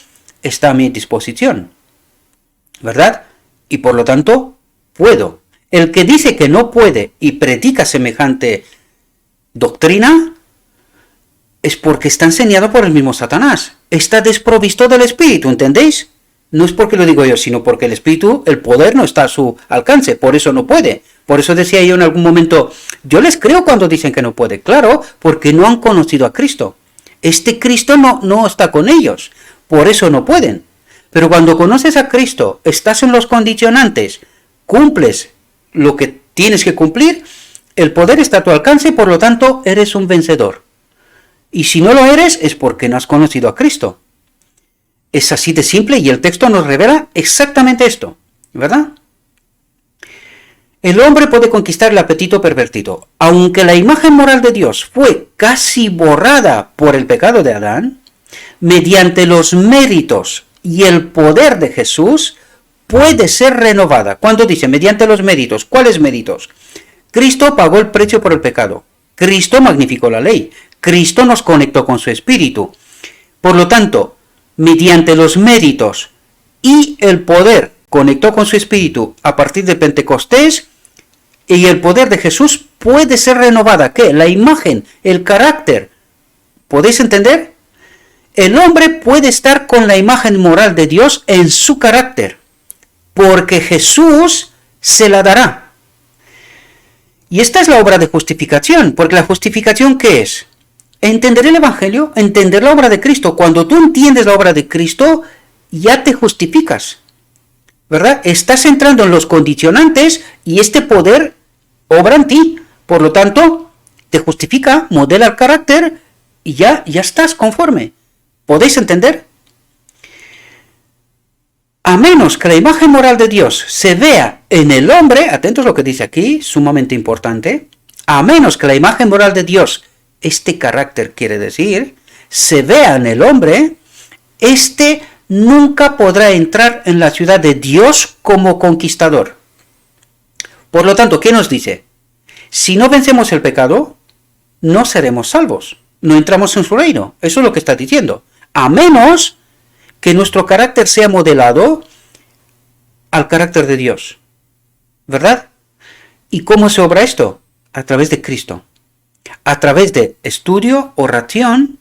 está a mi disposición, ¿verdad? Y por lo tanto, puedo. El que dice que no puede y predica semejante doctrina, es porque está enseñado por el mismo Satanás. Está desprovisto del Espíritu, ¿entendéis? No es porque lo digo yo, sino porque el Espíritu, el poder no está a su alcance, por eso no puede. Por eso decía yo en algún momento, yo les creo cuando dicen que no puede. Claro, porque no han conocido a Cristo. Este Cristo no está con ellos, por eso no pueden. Pero cuando conoces a Cristo, estás en los condicionantes, cumples lo que tienes que cumplir, el poder está a tu alcance, por lo tanto, eres un vencedor. Y si no lo eres, es porque no has conocido a Cristo. Es así de simple y el texto nos revela exactamente esto, ¿verdad? El hombre puede conquistar el apetito pervertido. Aunque la imagen moral de Dios fue casi borrada por el pecado de Adán, mediante los méritos y el poder de Jesús, puede ser renovada. Cuando dice mediante los méritos, ¿cuáles méritos? Cristo pagó el precio por el pecado. Cristo magnificó la ley. Cristo nos conectó con su espíritu. Por lo tanto, mediante los méritos y el poder conectó con su espíritu a partir de Pentecostés, y el poder de Jesús puede ser renovada. ¿Qué? La imagen, el carácter. ¿Podéis entender? El hombre puede estar con la imagen moral de Dios en su carácter, porque Jesús se la dará. Y esta es la obra de justificación, porque la justificación, ¿qué es? Entender el Evangelio, entender la obra de Cristo. Cuando tú entiendes la obra de Cristo, ya te justificas, ¿verdad? Estás entrando en los condicionantes y este poder obra en ti. Por lo tanto, te justifica, modela el carácter y ya estás conforme. ¿Podéis entender? A menos que la imagen moral de Dios se vea en el hombre, atentos a lo que dice aquí, sumamente importante, a menos que la imagen moral de Dios, este carácter quiere decir, se vea en el hombre, este nunca podrá entrar en la ciudad de Dios como conquistador. Por lo tanto, ¿qué nos dice? Si no vencemos el pecado, no seremos salvos, no entramos en su reino. Eso es lo que está diciendo. A menos que nuestro carácter sea modelado al carácter de Dios, ¿verdad? ¿Y cómo se obra esto? A través de Cristo. A través de estudio, oración,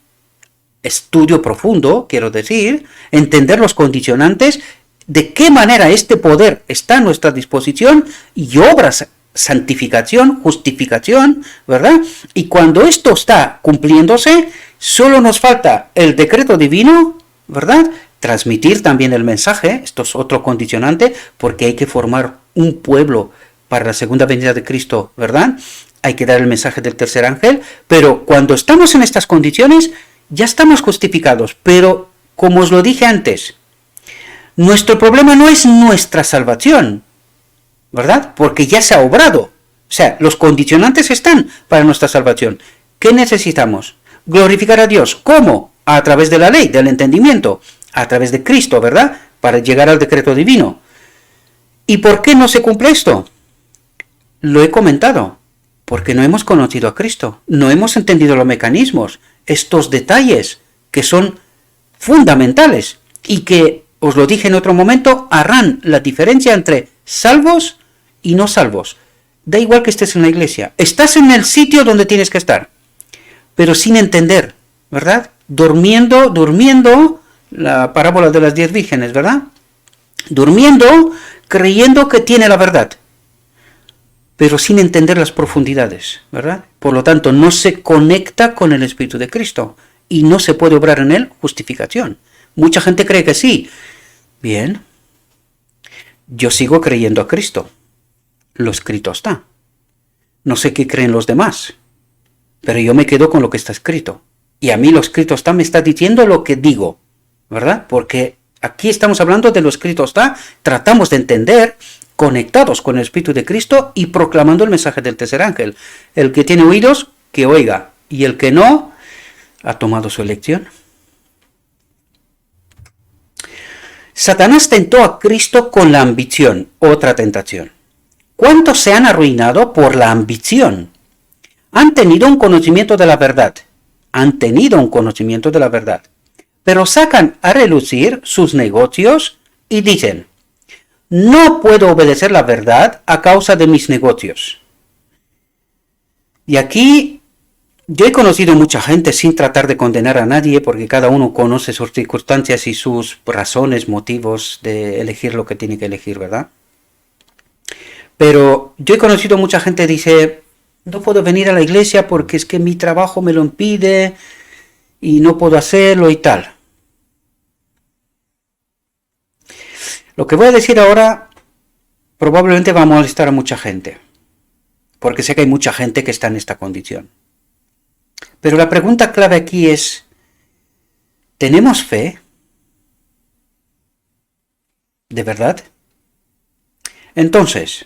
estudio profundo, quiero decir, entender los condicionantes, de qué manera este poder está a nuestra disposición y obras, santificación, justificación, ¿verdad? Y cuando esto está cumpliéndose, solo nos falta el decreto divino, ¿verdad? Transmitir también el mensaje, esto es otro condicionante, porque hay que formar un pueblo para la segunda venida de Cristo, ¿verdad? Hay que dar el mensaje del tercer ángel, pero cuando estamos en estas condiciones, ya estamos justificados. Pero, como os lo dije antes, Nuestro problema no es nuestra salvación, ¿verdad? Porque ya se ha obrado. O sea, los condicionantes están para nuestra salvación. ¿Qué necesitamos? Glorificar a Dios. ¿Cómo? A través de la ley, del entendimiento, a través de Cristo, ¿verdad? Para llegar al decreto divino. ¿Y por qué no se cumple esto? Lo he comentado. Porque no hemos conocido a Cristo. No hemos entendido los mecanismos, estos detalles que son fundamentales y que, os lo dije en otro momento, harán la diferencia entre salvos y no salvos. Da igual que estés en la iglesia. Estás en el sitio donde tienes que estar, pero sin entender, ¿verdad? Durmiendo, la parábola de las 10 vírgenes, ¿verdad? Durmiendo, creyendo que tiene la verdad, pero sin entender las profundidades, ¿verdad? Por lo tanto, no se conecta con el Espíritu de Cristo y no se puede obrar en él justificación. Mucha gente cree que sí. Bien, yo sigo creyendo a Cristo. Lo escrito está. No sé qué creen los demás, pero yo me quedo con lo que está escrito. Y a mí lo escrito está me está diciendo lo que digo, ¿verdad? Porque aquí estamos hablando de lo escrito está, tratamos de entender, conectados con el Espíritu de Cristo y proclamando el mensaje del tercer ángel. El que tiene oídos, que oiga, y el que no, ha tomado su elección. Satanás tentó a Cristo con la ambición, otra tentación. ¿Cuántos se han arruinado por la ambición? Han tenido un conocimiento de la verdad, pero sacan a relucir sus negocios y dicen, no puedo obedecer la verdad a causa de mis negocios. Y aquí yo he conocido mucha gente sin tratar de condenar a nadie, porque cada uno conoce sus circunstancias y sus razones, motivos de elegir lo que tiene que elegir, ¿verdad? Pero yo he conocido mucha gente que dice, no puedo venir a la iglesia porque es que mi trabajo me lo impide y no puedo hacerlo y tal. Lo que voy a decir ahora probablemente va a molestar a mucha gente, porque sé que hay mucha gente que está en esta condición. Pero la pregunta clave aquí es, ¿tenemos fe? ¿De verdad? Entonces,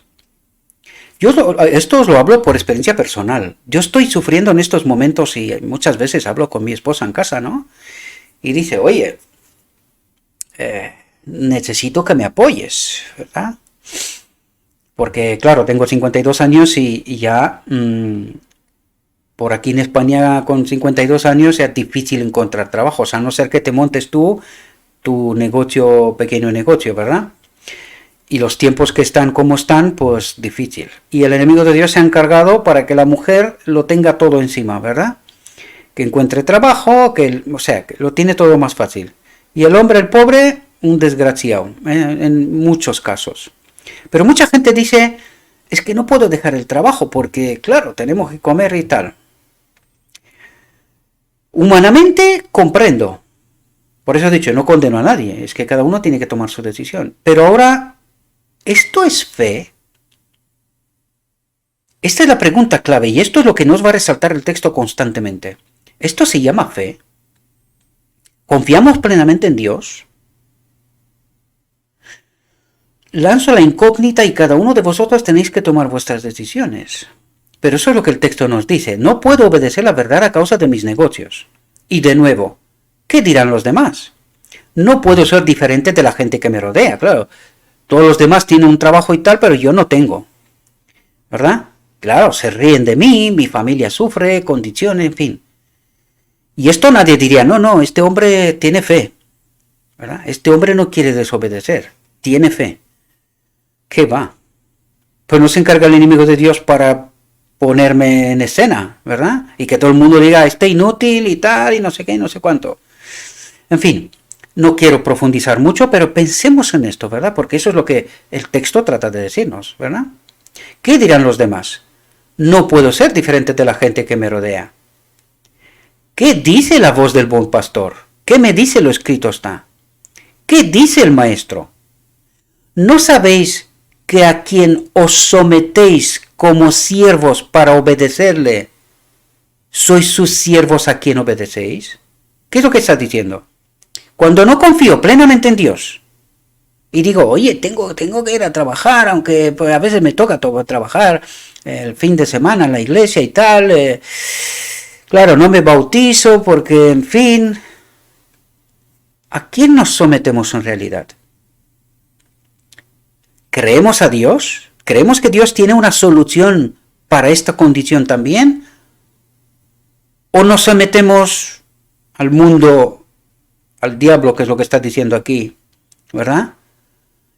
esto os lo hablo por experiencia personal. Yo estoy sufriendo en estos momentos y muchas veces hablo con mi esposa en casa, ¿no? Y dice, oye, necesito que me apoyes, ¿verdad? Porque, claro, tengo 52 años y ya por aquí en España con 52 años es difícil encontrar trabajos, a no ser que te montes tú tu pequeño negocio, ¿verdad? Y los tiempos que están como están, pues difícil. Y el enemigo de Dios se ha encargado para que la mujer lo tenga todo encima, ¿verdad? Que encuentre trabajo, que lo tiene todo más fácil. Y el hombre, el pobre, un desgraciado, en muchos casos. Pero mucha gente dice, es que no puedo dejar el trabajo porque, claro, tenemos que comer y tal. Humanamente comprendo. Por eso he dicho, no condeno a nadie, es que cada uno tiene que tomar su decisión. Pero ahora, ¿esto es fe? Esta es la pregunta clave y esto es lo que nos va a resaltar el texto constantemente. ¿Esto se llama fe? ¿Confiamos plenamente en Dios? Lanzo la incógnita y cada uno de vosotros tenéis que tomar vuestras decisiones. Pero eso es lo que el texto nos dice. No puedo obedecer la verdad a causa de mis negocios. Y de nuevo, ¿qué dirán los demás? No puedo ser diferente de la gente que me rodea, claro. Todos los demás tienen un trabajo y tal, pero yo no tengo. ¿Verdad? Claro, se ríen de mí, mi familia sufre, condiciones, en fin. Y esto nadie diría, no, este hombre tiene fe. ¿Verdad? Este hombre no quiere desobedecer, tiene fe. ¿Qué va? Pues no se encarga el enemigo de Dios para ponerme en escena, ¿verdad? Y que todo el mundo diga, este inútil y tal, y no sé qué, y no sé cuánto. En fin, no quiero profundizar mucho, pero pensemos en esto, ¿verdad? Porque eso es lo que el texto trata de decirnos, ¿verdad? ¿Qué dirán los demás? No puedo ser diferente de la gente que me rodea. ¿Qué dice la voz del buen pastor? ¿Qué me dice lo escrito está? ¿Qué dice el maestro? ¿No sabéis que a quien os sometéis como siervos para obedecerle, sois sus siervos a quien obedecéis? ¿Qué es lo que está diciendo? Cuando no confío plenamente en Dios, y digo, oye, tengo que ir a trabajar, aunque pues, a veces me toca trabajar el fin de semana en la iglesia y tal. Claro, no me bautizo porque, en fin, ¿a quién nos sometemos en realidad? ¿Creemos a Dios? ¿Creemos que Dios tiene una solución para esta condición también? ¿O nos sometemos al mundo, al diablo, que es lo que está diciendo aquí, ¿verdad?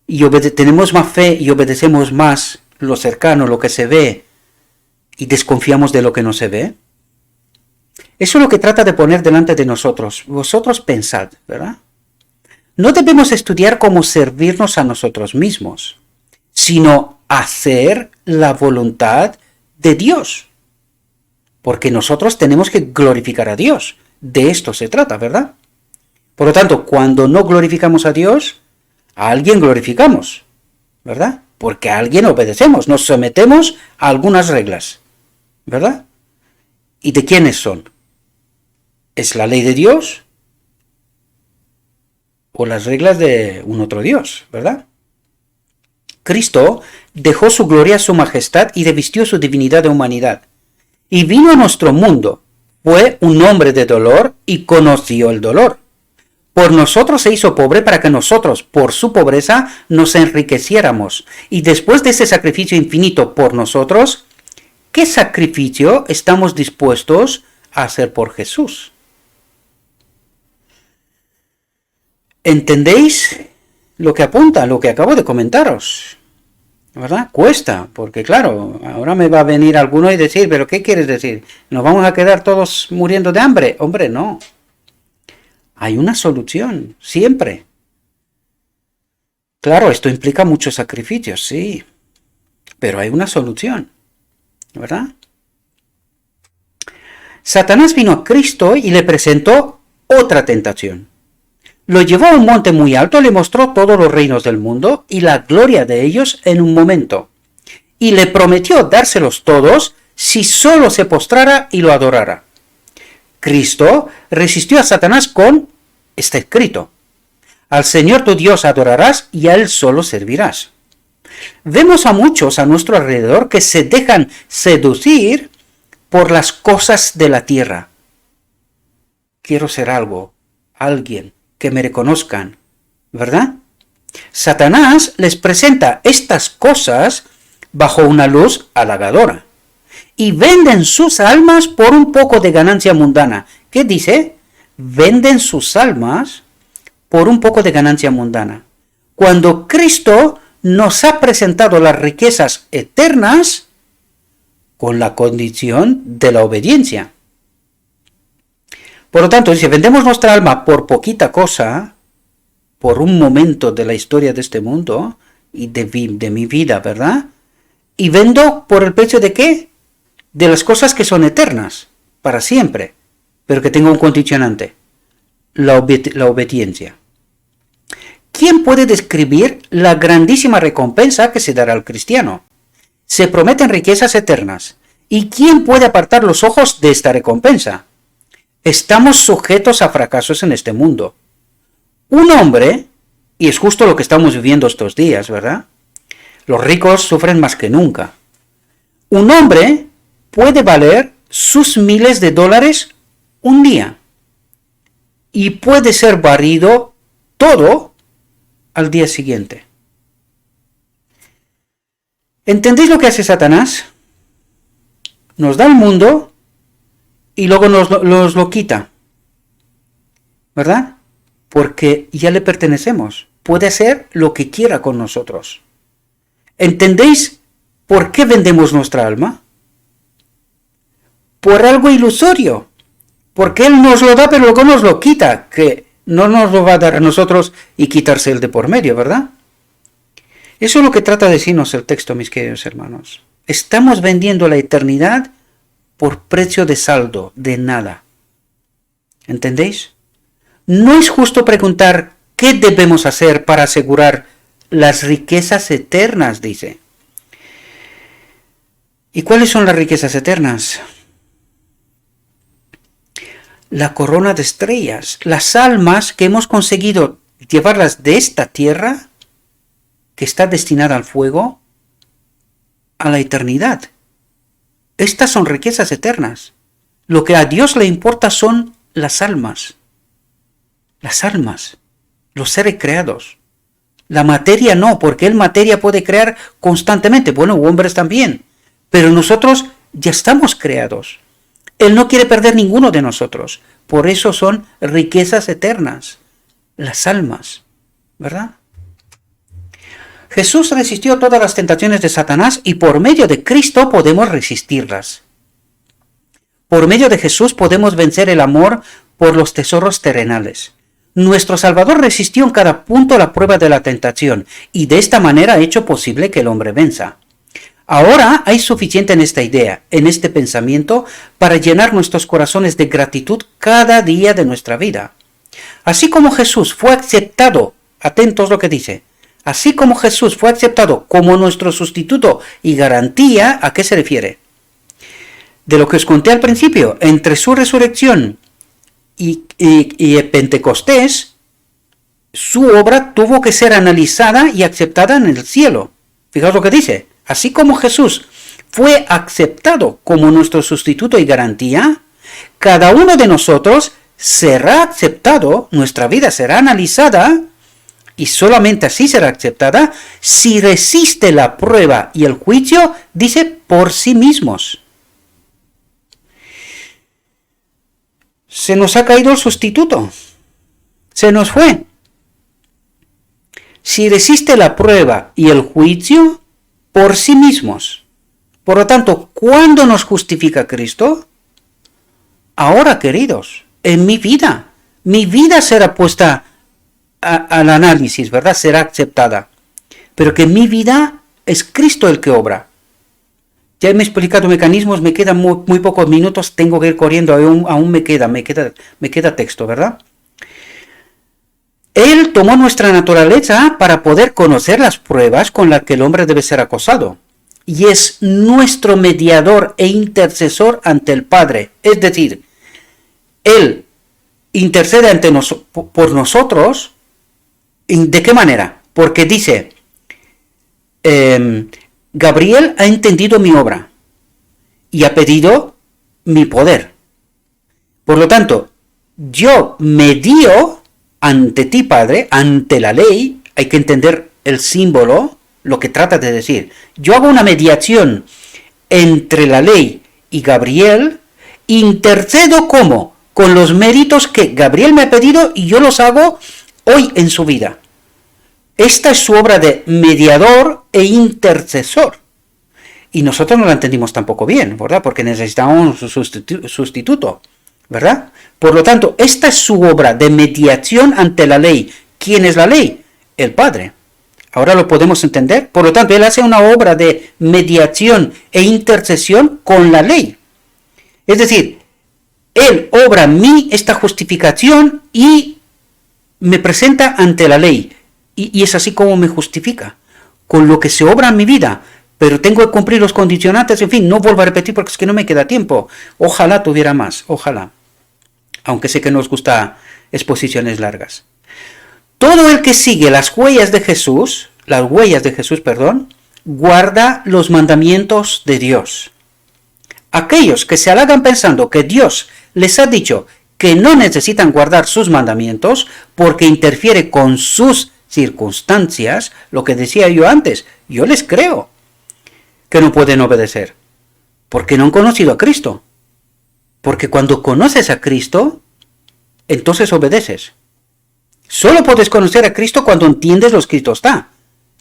Y tenemos más fe y obedecemos más lo cercano, lo que se ve, y desconfiamos de lo que no se ve. Eso es lo que trata de poner delante de nosotros. Vosotros pensad, ¿verdad? No debemos estudiar cómo servirnos a nosotros mismos, sino hacer la voluntad de Dios. Porque nosotros tenemos que glorificar a Dios. De esto se trata, ¿verdad? Por lo tanto, cuando no glorificamos a Dios, a alguien glorificamos, ¿verdad? Porque a alguien obedecemos, nos sometemos a algunas reglas, ¿verdad? ¿Y de quiénes son? ¿Es la ley de Dios? ¿O las reglas de un otro Dios, verdad? Cristo dejó su gloria, su majestad y revistió su divinidad de humanidad. Y vino a nuestro mundo, fue un hombre de dolor y conoció el dolor. Por nosotros se hizo pobre para que nosotros, por su pobreza, nos enriqueciéramos. Y después de ese sacrificio infinito por nosotros, ¿qué sacrificio estamos dispuestos a hacer por Jesús? ¿Entendéis lo que apunta, lo que acabo de comentaros? ¿Verdad? Cuesta, porque claro, ahora me va a venir alguno y decir, ¿pero qué quieres decir? ¿Nos vamos a quedar todos muriendo de hambre? Hombre, no. Hay una solución, siempre. Claro, esto implica muchos sacrificios, sí, pero hay una solución, ¿verdad? Satanás vino a Cristo y le presentó otra tentación. Lo llevó a un monte muy alto, le mostró todos los reinos del mundo y la gloria de ellos en un momento. Y le prometió dárselos todos si solo se postrara y lo adorara. Cristo resistió a Satanás con, está escrito, al Señor tu Dios adorarás y a Él solo servirás. Vemos a muchos a nuestro alrededor que se dejan seducir por las cosas de la tierra. Quiero ser algo, alguien, que me reconozcan, ¿verdad? Satanás les presenta estas cosas bajo una luz halagadora y venden sus almas por un poco de ganancia mundana. ¿Qué dice? Venden sus almas por un poco de ganancia mundana. Cuando Cristo nos ha presentado las riquezas eternas con la condición de la obediencia. Por lo tanto, si vendemos nuestra alma por poquita cosa, por un momento de la historia de este mundo y de mi vida, ¿verdad? Y vendo por el precio de ¿qué? De las cosas que son eternas, para siempre, pero que tengo un condicionante, la obediencia. ¿Quién puede describir la grandísima recompensa que se dará al cristiano? Se prometen riquezas eternas. ¿Y quién puede apartar los ojos de esta recompensa? Estamos sujetos a fracasos en este mundo. Un hombre, y es justo lo que estamos viviendo estos días, ¿verdad? Los ricos sufren más que nunca. Un hombre puede valer sus miles de dólares un día y puede ser barrido todo al día siguiente. ¿Entendéis lo que hace Satanás? Nos da el mundo y luego nos lo quita, ¿verdad? Porque ya le pertenecemos. Puede hacer lo que quiera con nosotros. ¿Entendéis por qué vendemos nuestra alma? Por algo ilusorio. Porque Él nos lo da, pero luego nos lo quita, que no nos lo va a dar a nosotros y quitarse el de por medio, ¿verdad? Eso es lo que trata de decirnos el texto, mis queridos hermanos. Estamos vendiendo la eternidad por precio de saldo, de nada. ¿Entendéis? No es justo preguntar qué debemos hacer para asegurar las riquezas eternas, dice. ¿Y cuáles son las riquezas eternas? La corona de estrellas, las almas que hemos conseguido llevarlas de esta tierra que está destinada al fuego a la eternidad. Estas son riquezas eternas. Lo que a Dios le importa son las almas, los seres creados. La materia no, porque Él materia puede crear constantemente, bueno, hombres también, pero nosotros ya estamos creados. Él no quiere perder ninguno de nosotros, por eso son riquezas eternas, las almas, ¿verdad? Jesús resistió todas las tentaciones de Satanás y por medio de Cristo podemos resistirlas. Por medio de Jesús podemos vencer el amor por los tesoros terrenales. Nuestro Salvador resistió en cada punto la prueba de la tentación y de esta manera ha hecho posible que el hombre venza. Ahora hay suficiente en esta idea, en este pensamiento, para llenar nuestros corazones de gratitud cada día de nuestra vida. Así como Jesús fue aceptado, atentos lo que dice, así como Jesús fue aceptado como nuestro sustituto y garantía, ¿a qué se refiere? De lo que os conté al principio, entre su resurrección y el Pentecostés, su obra tuvo que ser analizada y aceptada en el cielo. Fijaos lo que dice, así como Jesús fue aceptado como nuestro sustituto y garantía, cada uno de nosotros será aceptado, nuestra vida será analizada, y solamente así será aceptada, si resiste la prueba y el juicio, dice, por sí mismos. Se nos ha caído el sustituto. Se nos fue. Si resiste la prueba y el juicio, por sí mismos. Por lo tanto, ¿cuándo nos justifica Cristo? Ahora, queridos, en mi vida será puesta al análisis, ¿verdad? Será aceptada. Pero que en mi vida es Cristo el que obra. Ya me he explicado mecanismos, me quedan muy pocos minutos, tengo que ir corriendo, aún me queda texto, ¿verdad? Él tomó nuestra naturaleza para poder conocer las pruebas con las que el hombre debe ser acosado. Y es nuestro mediador e intercesor ante el Padre. Es decir, Él intercede por nosotros. ¿De qué manera? Porque dice, Gabriel ha entendido mi obra y ha pedido mi poder. Por lo tanto, yo medio ante ti, Padre, ante la ley. Hay que entender el símbolo, lo que trata de decir. Yo hago una mediación entre la ley y Gabriel. Intercedo ¿cómo? Con los méritos que Gabriel me ha pedido y yo los hago hoy en su vida. Esta es su obra de mediador e intercesor. Y nosotros no la entendimos tampoco bien, ¿verdad? Porque necesitamos un sustituto, ¿verdad? Por lo tanto, esta es su obra de mediación ante la ley. ¿Quién es la ley? El Padre. Ahora lo podemos entender. Por lo tanto, Él hace una obra de mediación e intercesión con la ley. Es decir, Él obra en mí esta justificación y me presenta ante la ley. Y es así como me justifica, con lo que se obra en mi vida. Pero tengo que cumplir los condicionantes, en fin, no vuelvo a repetir porque es que no me queda tiempo. Ojalá tuviera más, ojalá. Aunque sé que nos gusta exposiciones largas. Todo el que sigue las huellas de Jesús, guarda los mandamientos de Dios. Aquellos que se halagan pensando que Dios les ha dicho que no necesitan guardar sus mandamientos porque interfiere con sus circunstancias, lo que decía yo antes, yo les creo que no pueden obedecer, porque no han conocido a Cristo. Porque cuando conoces a Cristo, entonces obedeces. Solo puedes conocer a Cristo cuando entiendes lo que Cristo está.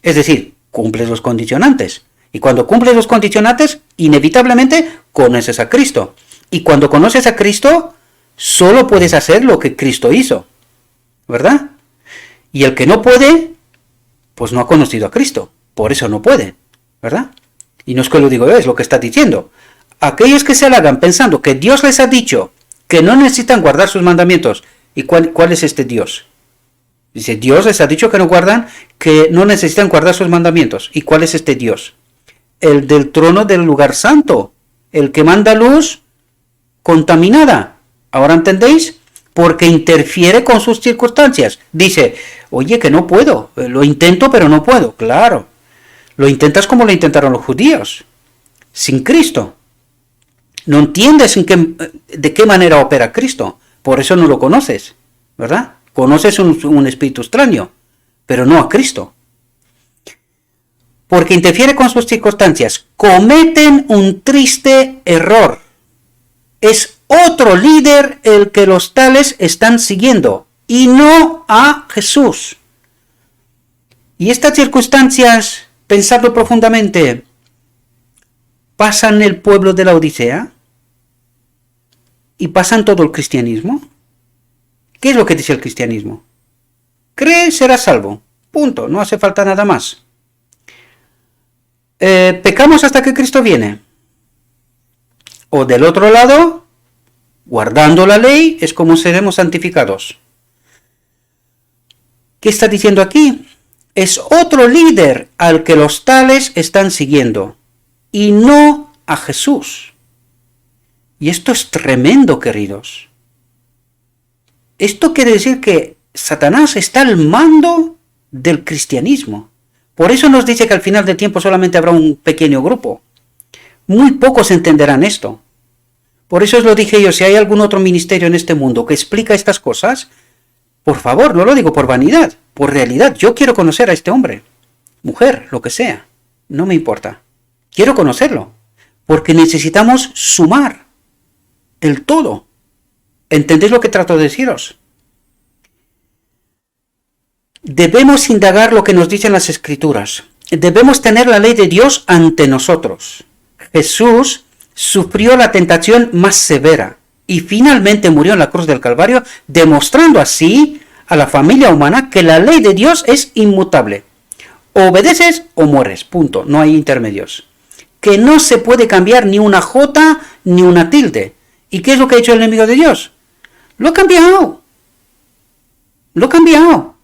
Es decir, cumples los condicionantes. Y cuando cumples los condicionantes, inevitablemente conoces a Cristo. Y cuando conoces a Cristo, solo puedes hacer lo que Cristo hizo. ¿Verdad? Y el que no puede, pues no ha conocido a Cristo. Por eso no puede. ¿Verdad? Y no es que lo digo yo, es lo que está diciendo. Aquellos que se halagan pensando que Dios les ha dicho que no necesitan guardar sus mandamientos. ¿Y cuál es este Dios? Dice, Dios les ha dicho que no necesitan guardar sus mandamientos. ¿Y cuál es este Dios? El del trono del lugar santo. El que manda luz contaminada. ¿Ahora entendéis? porque interfiere con sus circunstancias. Dice, oye, que no puedo, lo intento pero no puedo. Claro, lo intentas como lo intentaron los judíos, sin Cristo. No entiendes de qué manera opera Cristo, por eso no lo conoces, ¿verdad? Conoces un espíritu extraño, pero no a Cristo. Porque interfiere con sus circunstancias. Cometen un triste error. Es otro líder el que los tales están siguiendo, y no a Jesús. Y estas circunstancias, pensando profundamente, ¿pasan el pueblo de la Odisea? ¿Y pasan todo el cristianismo? ¿Qué es lo que dice el cristianismo? Cree, serás salvo. Punto. No hace falta nada más. Pecamos hasta que Cristo viene. O del otro lado, guardando la ley, es como seremos santificados. ¿Qué está diciendo aquí? Es otro líder al que los tales están siguiendo, y no a Jesús. Y esto es tremendo, queridos. Esto quiere decir que Satanás está al mando del cristianismo. Por eso nos dice que al final del tiempo solamente habrá un pequeño grupo. Muy pocos entenderán esto. Por eso os lo dije yo, si hay algún otro ministerio en este mundo que explica estas cosas, por favor, no lo digo por vanidad, por realidad. Yo quiero conocer a este hombre, mujer, lo que sea. No me importa. Quiero conocerlo. Porque necesitamos sumar el todo. ¿Entendéis lo que trato de deciros? Debemos indagar lo que nos dicen las Escrituras. Debemos tener la ley de Dios ante nosotros. Jesús sufrió la tentación más severa y finalmente murió en la cruz del Calvario, demostrando así a la familia humana que la ley de Dios es inmutable. O obedeces o mueres, punto, no hay intermedios. Que no se puede cambiar ni una jota ni una tilde. ¿Y qué es lo que ha hecho el enemigo de Dios? Lo ha cambiado. Lo ha cambiado.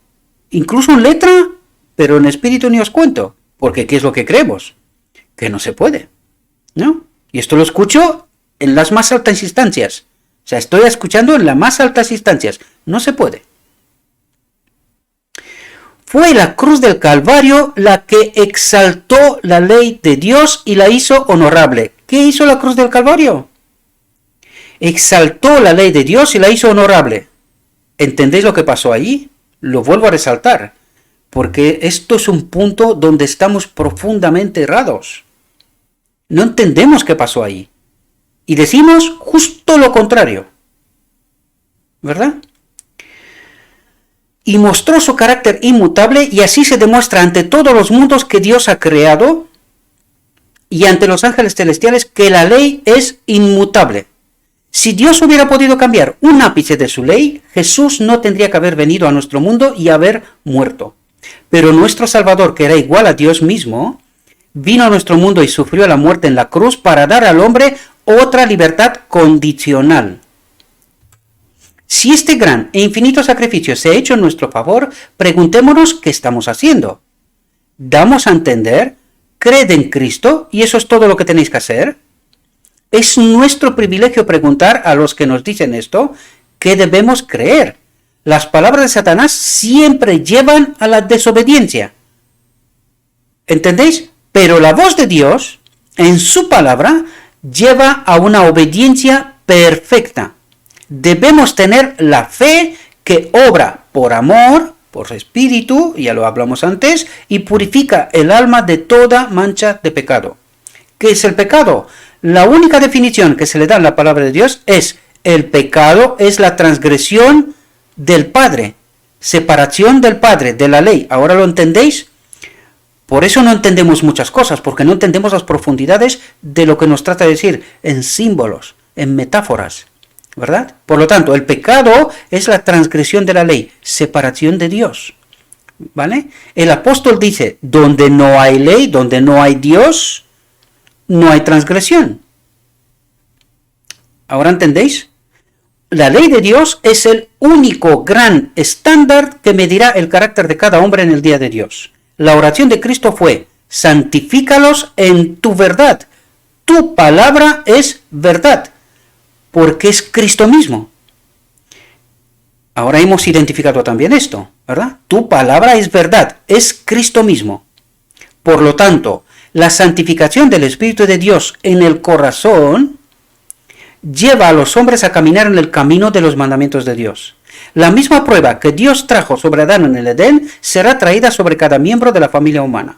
Incluso en letra, pero en espíritu ni os cuento. Porque ¿qué es lo que creemos? Que no se puede, ¿no? Y esto lo escucho en las más altas instancias. O sea, estoy escuchando en las más altas instancias. No se puede. Fue la cruz del Calvario la que exaltó la ley de Dios y la hizo honorable. ¿Qué hizo la cruz del Calvario? Exaltó la ley de Dios y la hizo honorable. ¿Entendéis lo que pasó allí? Lo vuelvo a resaltar, porque esto es un punto donde estamos profundamente errados. No entendemos qué pasó ahí. Y decimos justo lo contrario. ¿Verdad? Y mostró su carácter inmutable, y así se demuestra ante todos los mundos que Dios ha creado y ante los ángeles celestiales que la ley es inmutable. Si Dios hubiera podido cambiar un ápice de su ley, Jesús no tendría que haber venido a nuestro mundo y haber muerto. Pero nuestro Salvador, que era igual a Dios mismo, vino a nuestro mundo y sufrió la muerte en la cruz para dar al hombre otra libertad condicional. Si este gran e infinito sacrificio se ha hecho en nuestro favor, preguntémonos qué estamos haciendo. ¿Damos a entender? ¿Creed en Cristo? ¿Y eso es todo lo que tenéis que hacer? Es nuestro privilegio preguntar a los que nos dicen esto qué debemos creer. Las palabras de Satanás siempre llevan a la desobediencia. ¿Entendéis? Pero la voz de Dios, en su palabra, lleva a una obediencia perfecta. Debemos tener la fe que obra por amor, por espíritu, ya lo hablamos antes, y purifica el alma de toda mancha de pecado. ¿Qué es el pecado? La única definición que se le da en la palabra de Dios es: el pecado es la transgresión del Padre, separación del Padre, de la ley. ¿Ahora lo entendéis? Por eso no entendemos muchas cosas, porque no entendemos las profundidades de lo que nos trata de decir en símbolos, en metáforas, ¿verdad? Por lo tanto, el pecado es la transgresión de la ley, separación de Dios, ¿vale? El apóstol dice: donde no hay ley, donde no hay Dios, no hay transgresión. ¿Ahora entendéis? La ley de Dios es el único gran estándar que medirá el carácter de cada hombre en el día de Dios. La oración de Cristo fue: santifícalos en tu verdad. Tu palabra es verdad, porque es Cristo mismo. Ahora hemos identificado también esto, ¿verdad? Tu palabra es verdad, es Cristo mismo. Por lo tanto, la santificación del Espíritu de Dios en el corazón lleva a los hombres a caminar en el camino de los mandamientos de Dios. La misma prueba que Dios trajo sobre Adán en el Edén será traída sobre cada miembro de la familia humana.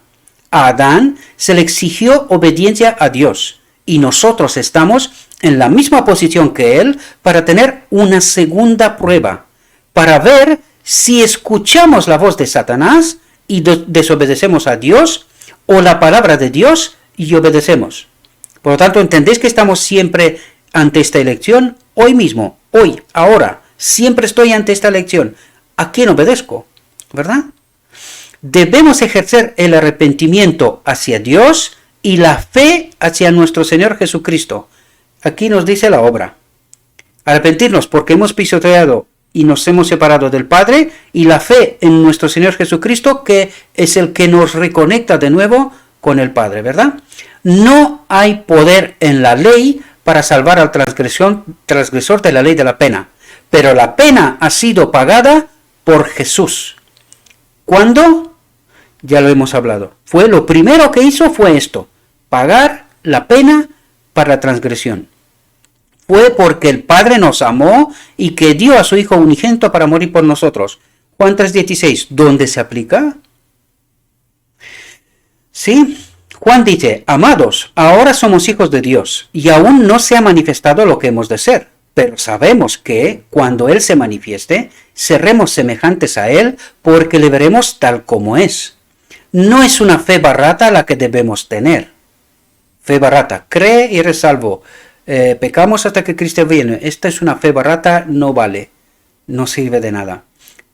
A Adán se le exigió obediencia a Dios y nosotros estamos en la misma posición que él para tener una segunda prueba, para ver si escuchamos la voz de Satanás y desobedecemos a Dios o la palabra de Dios y obedecemos. Por lo tanto, ¿entendéis que estamos siempre ante esta elección? Hoy mismo, hoy, ahora, siempre estoy ante esta elección. ¿A quién obedezco? ¿Verdad? Debemos ejercer el arrepentimiento hacia Dios y la fe hacia nuestro Señor Jesucristo. Aquí nos dice la obra. Arrepentirnos porque hemos pisoteado y nos hemos separado del Padre, y la fe en nuestro Señor Jesucristo, que es el que nos reconecta de nuevo con el Padre, ¿verdad? No hay poder en la ley para salvar al transgresor de la ley de la pena, pero la pena ha sido pagada por Jesús. ¿Cuándo? Ya lo hemos hablado. Lo primero que hizo fue esto, pagar la pena para la transgresión. Fue porque el Padre nos amó y que dio a su Hijo unigénito para morir por nosotros. Juan 3:16, ¿dónde se aplica? Sí, Juan dice, amados, ahora somos hijos de Dios y aún no se ha manifestado lo que hemos de ser, pero sabemos que cuando Él se manifieste, seremos semejantes a Él porque le veremos tal como es. No es una fe barata la que debemos tener. Fe barata, cree y eres salvo. Pecamos hasta que Cristo viene. Esta es una fe barata, no vale, no sirve de nada.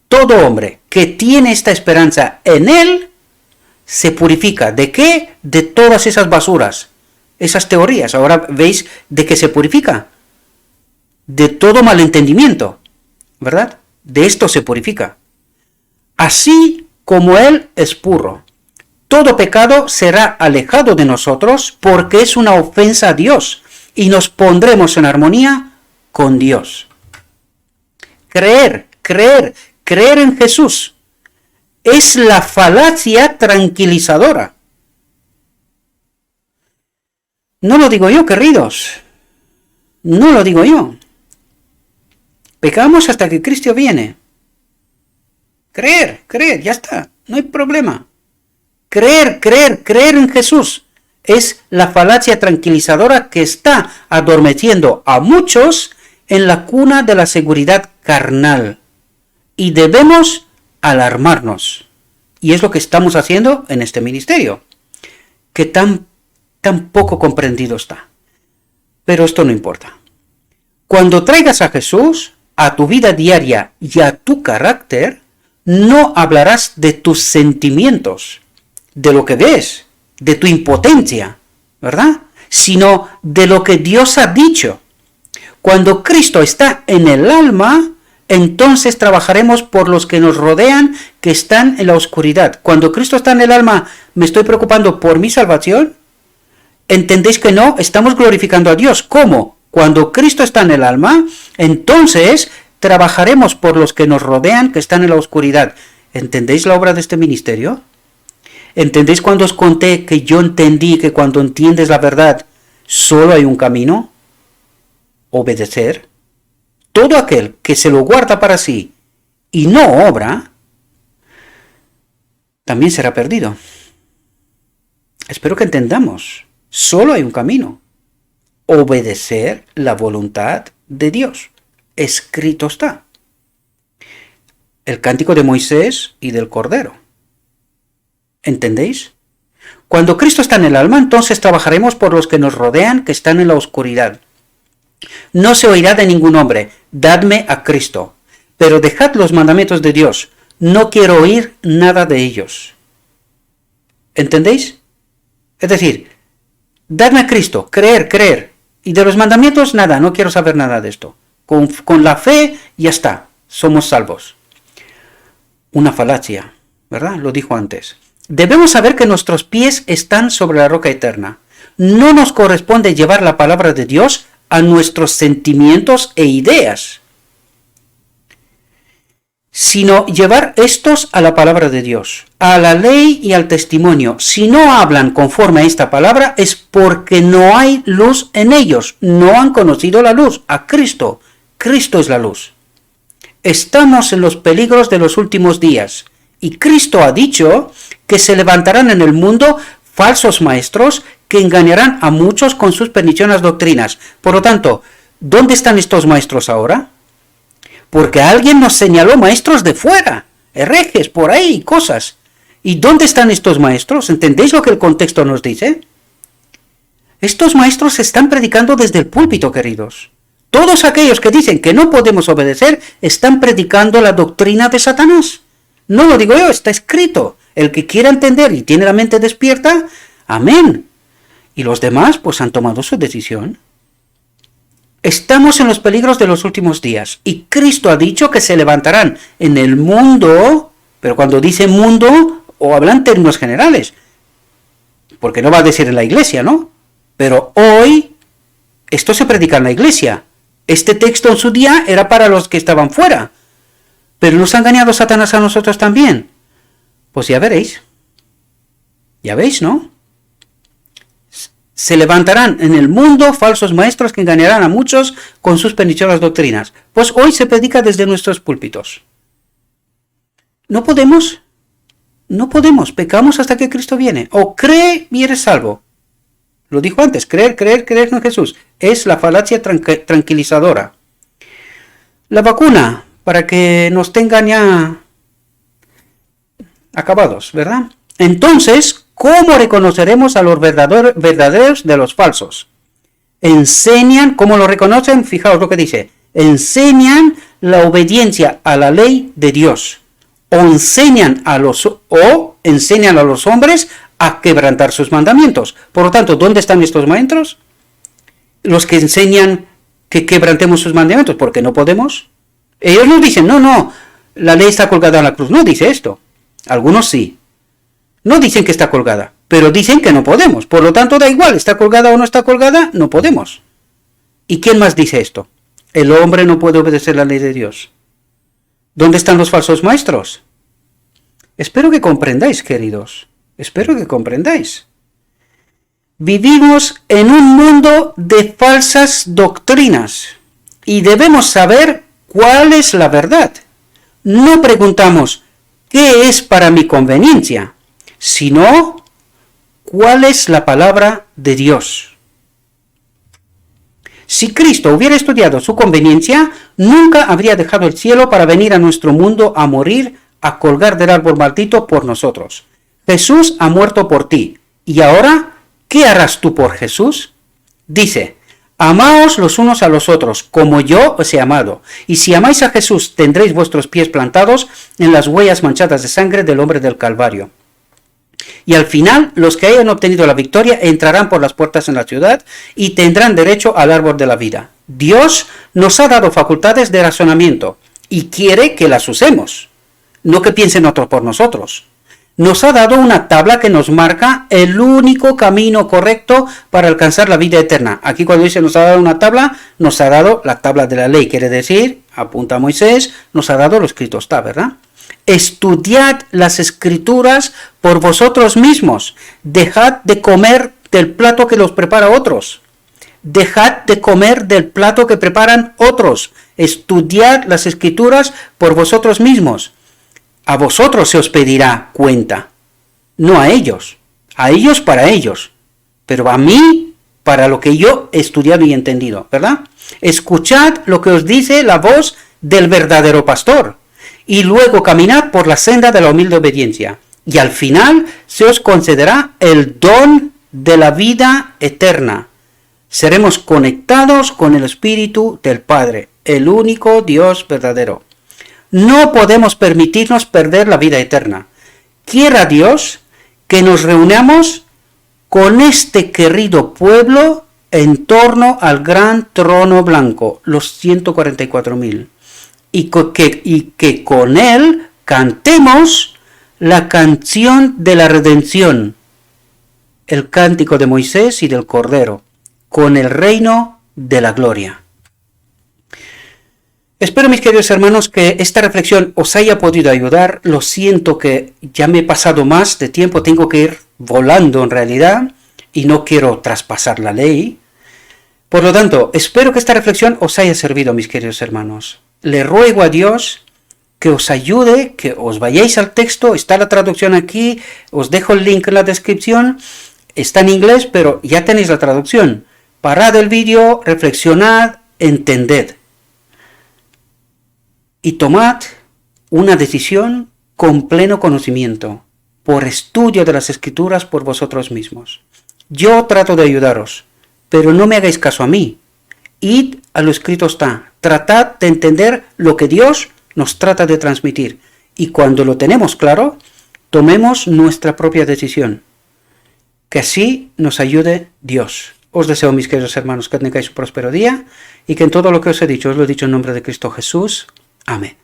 Todo hombre que tiene esta esperanza en Él se purifica. ¿De qué? De todas esas basuras, esas teorías. Ahora veis de qué se purifica. De todo malentendimiento, ¿verdad? De esto se purifica. Así como Él es puro, todo pecado será alejado de nosotros porque es una ofensa a Dios. Y nos pondremos en armonía con Dios. Creer en Jesús es la falacia tranquilizadora. No lo digo yo, queridos. No lo digo yo. Pecamos hasta que Cristo viene. Creer, ya está. No hay problema. Creer en Jesús es la falacia tranquilizadora que está adormeciendo a muchos en la cuna de la seguridad carnal. Y debemos alarmarnos. Y es lo que estamos haciendo en este ministerio, que tan poco comprendido está. Pero esto no importa. Cuando traigas a Jesús a tu vida diaria y a tu carácter, no hablarás de tus sentimientos, de lo que ves, de tu impotencia, ¿verdad? Sino de lo que Dios ha dicho. Cuando Cristo está en el alma, entonces trabajaremos por los que nos rodean, que están en la oscuridad. Cuando Cristo está en el alma, ¿me estoy preocupando por mi salvación? ¿Entendéis que no? Estamos glorificando a Dios. ¿Cómo? Cuando Cristo está en el alma, entonces trabajaremos por los que nos rodean, que están en la oscuridad. ¿Entendéis la obra de este ministerio? ¿Entendéis cuando os conté que yo entendí que cuando entiendes la verdad, solo hay un camino? Obedecer. Todo aquel que se lo guarda para sí y no obra, también será perdido. Espero que entendamos. Solo hay un camino. Obedecer la voluntad de Dios. Escrito está. El cántico de Moisés y del Cordero. ¿Entendéis? Cuando Cristo está en el alma, entonces trabajaremos por los que nos rodean, que están en la oscuridad. No se oirá de ningún hombre, dadme a Cristo, pero dejad los mandamientos de Dios, no quiero oír nada de ellos. ¿Entendéis? Es decir, dadme a Cristo, creer, y de los mandamientos nada, no quiero saber nada de esto. Con la fe ya está, somos salvos. Una falacia, ¿verdad? Lo dijo antes. Debemos saber que nuestros pies están sobre la roca eterna. No nos corresponde llevar la palabra de Dios a nuestros sentimientos e ideas. sino llevar estos a la palabra de Dios, a la ley y al testimonio. Si no hablan conforme a esta palabra, es porque no hay luz en ellos, no han conocido la luz, a Cristo. Cristo es la luz. Estamos en los peligros de los últimos días, y Cristo ha dicho que se levantarán en el mundo falsos maestros que engañarán a muchos con sus perniciosas doctrinas. Por lo tanto, ¿dónde están estos maestros ahora? Porque alguien nos señaló maestros de fuera, herejes, por ahí, cosas. ¿Y dónde están estos maestros? ¿Entendéis lo que el contexto nos dice? Estos maestros están predicando desde el púlpito, queridos. Todos aquellos que dicen que no podemos obedecer están predicando la doctrina de Satanás. No lo digo yo, está escrito. El que quiera entender y tiene la mente despierta, amén. Y los demás, pues han tomado su decisión. Estamos en los peligros de los últimos días. Y Cristo ha dicho que se levantarán en el mundo, pero cuando dice mundo, o habla en términos generales. Porque no va a decir en la iglesia, ¿no? Pero hoy, esto se predica en la iglesia. Este texto en su día era para los que estaban fuera. Pero nos ha engañado Satanás a nosotros también. Pues ya veréis. Ya veis, ¿no? Se levantarán en el mundo falsos maestros que engañarán a muchos con sus perniciosas doctrinas. Pues hoy se predica desde nuestros púlpitos. No podemos, pecamos hasta que Cristo viene. O cree y eres salvo. Lo dijo antes, creer en Jesús. Es la falacia tranquilizadora. La vacuna, para que nos tengan ya acabados, ¿verdad? Entonces, ¿cómo reconoceremos a los verdaderos de los falsos? Enseñan, ¿cómo lo reconocen? Fijaos lo que dice. Enseñan la obediencia a la ley de Dios. O enseñan a los hombres a quebrantar sus mandamientos. Por lo tanto, ¿dónde están estos maestros? Los que enseñan que quebrantemos sus mandamientos, porque no podemos. Ellos nos dicen, no, la ley está colgada en la cruz. No dice esto. Algunos sí. No dicen que está colgada, pero dicen que no podemos. Por lo tanto, da igual, está colgada o no está colgada, no podemos. ¿Y quién más dice esto? El hombre no puede obedecer la ley de Dios. ¿Dónde están los falsos maestros? Espero que comprendáis, queridos. Espero que comprendáis. Vivimos en un mundo de falsas doctrinas y debemos saber cuál es la verdad. No preguntamos, ¿qué es para mi conveniencia? Sino, ¿cuál es la palabra de Dios? Si Cristo hubiera estudiado su conveniencia, nunca habría dejado el cielo para venir a nuestro mundo a morir, a colgar del árbol maldito por nosotros. Jesús ha muerto por ti. ¿Y ahora qué harás tú por Jesús? Dice, amaos los unos a los otros, como yo os he amado. Y si amáis a Jesús, tendréis vuestros pies plantados en las huellas manchadas de sangre del hombre del Calvario. Y al final, los que hayan obtenido la victoria entrarán por las puertas en la ciudad y tendrán derecho al árbol de la vida. Dios nos ha dado facultades de razonamiento y quiere que las usemos, no que piensen otros por nosotros. Nos ha dado una tabla que nos marca el único camino correcto para alcanzar la vida eterna. Aquí cuando dice nos ha dado una tabla, nos ha dado la tabla de la ley, quiere decir, apunta a Moisés, nos ha dado lo escrito está, ¿verdad? Estudiad las escrituras por vosotros mismos. Dejad de comer del plato que los prepara otros. Dejad de comer del plato que preparan otros. Estudiad las escrituras por vosotros mismos. A vosotros se os pedirá cuenta. No a ellos. A ellos para ellos. Pero a mí para lo que yo he estudiado y entendido, ¿verdad? Escuchad lo que os dice la voz del verdadero pastor. Y luego caminad por la senda de la humilde obediencia. Y al final se os concederá el don de la vida eterna. Seremos conectados con el Espíritu del Padre, el único Dios verdadero. No podemos permitirnos perder la vida eterna. Quiera Dios que nos reunamos con este querido pueblo en torno al gran trono blanco, los 144.000. Y que con él cantemos la canción de la redención, el cántico de Moisés y del Cordero, con el reino de la gloria. Espero, mis queridos hermanos, que esta reflexión os haya podido ayudar. Lo siento que ya me he pasado más de tiempo, tengo que ir volando en realidad y no quiero traspasar la ley. Por lo tanto, espero que esta reflexión os haya servido, mis queridos hermanos. Le ruego a Dios que os ayude, que os vayáis al texto, está la traducción aquí, os dejo el link en la descripción, está en inglés, pero ya tenéis la traducción. Parad el vídeo, reflexionad, entended. Y tomad una decisión con pleno conocimiento, por estudio de las Escrituras por vosotros mismos. Yo trato de ayudaros, pero no me hagáis caso a mí. Id a lo escrito está, tratad de entender lo que Dios nos trata de transmitir, y cuando lo tenemos claro, tomemos nuestra propia decisión. Que así nos ayude Dios. Os deseo, mis queridos hermanos, que tengáis un próspero día, y que en todo lo que os he dicho, os lo he dicho en nombre de Cristo Jesús. Amén.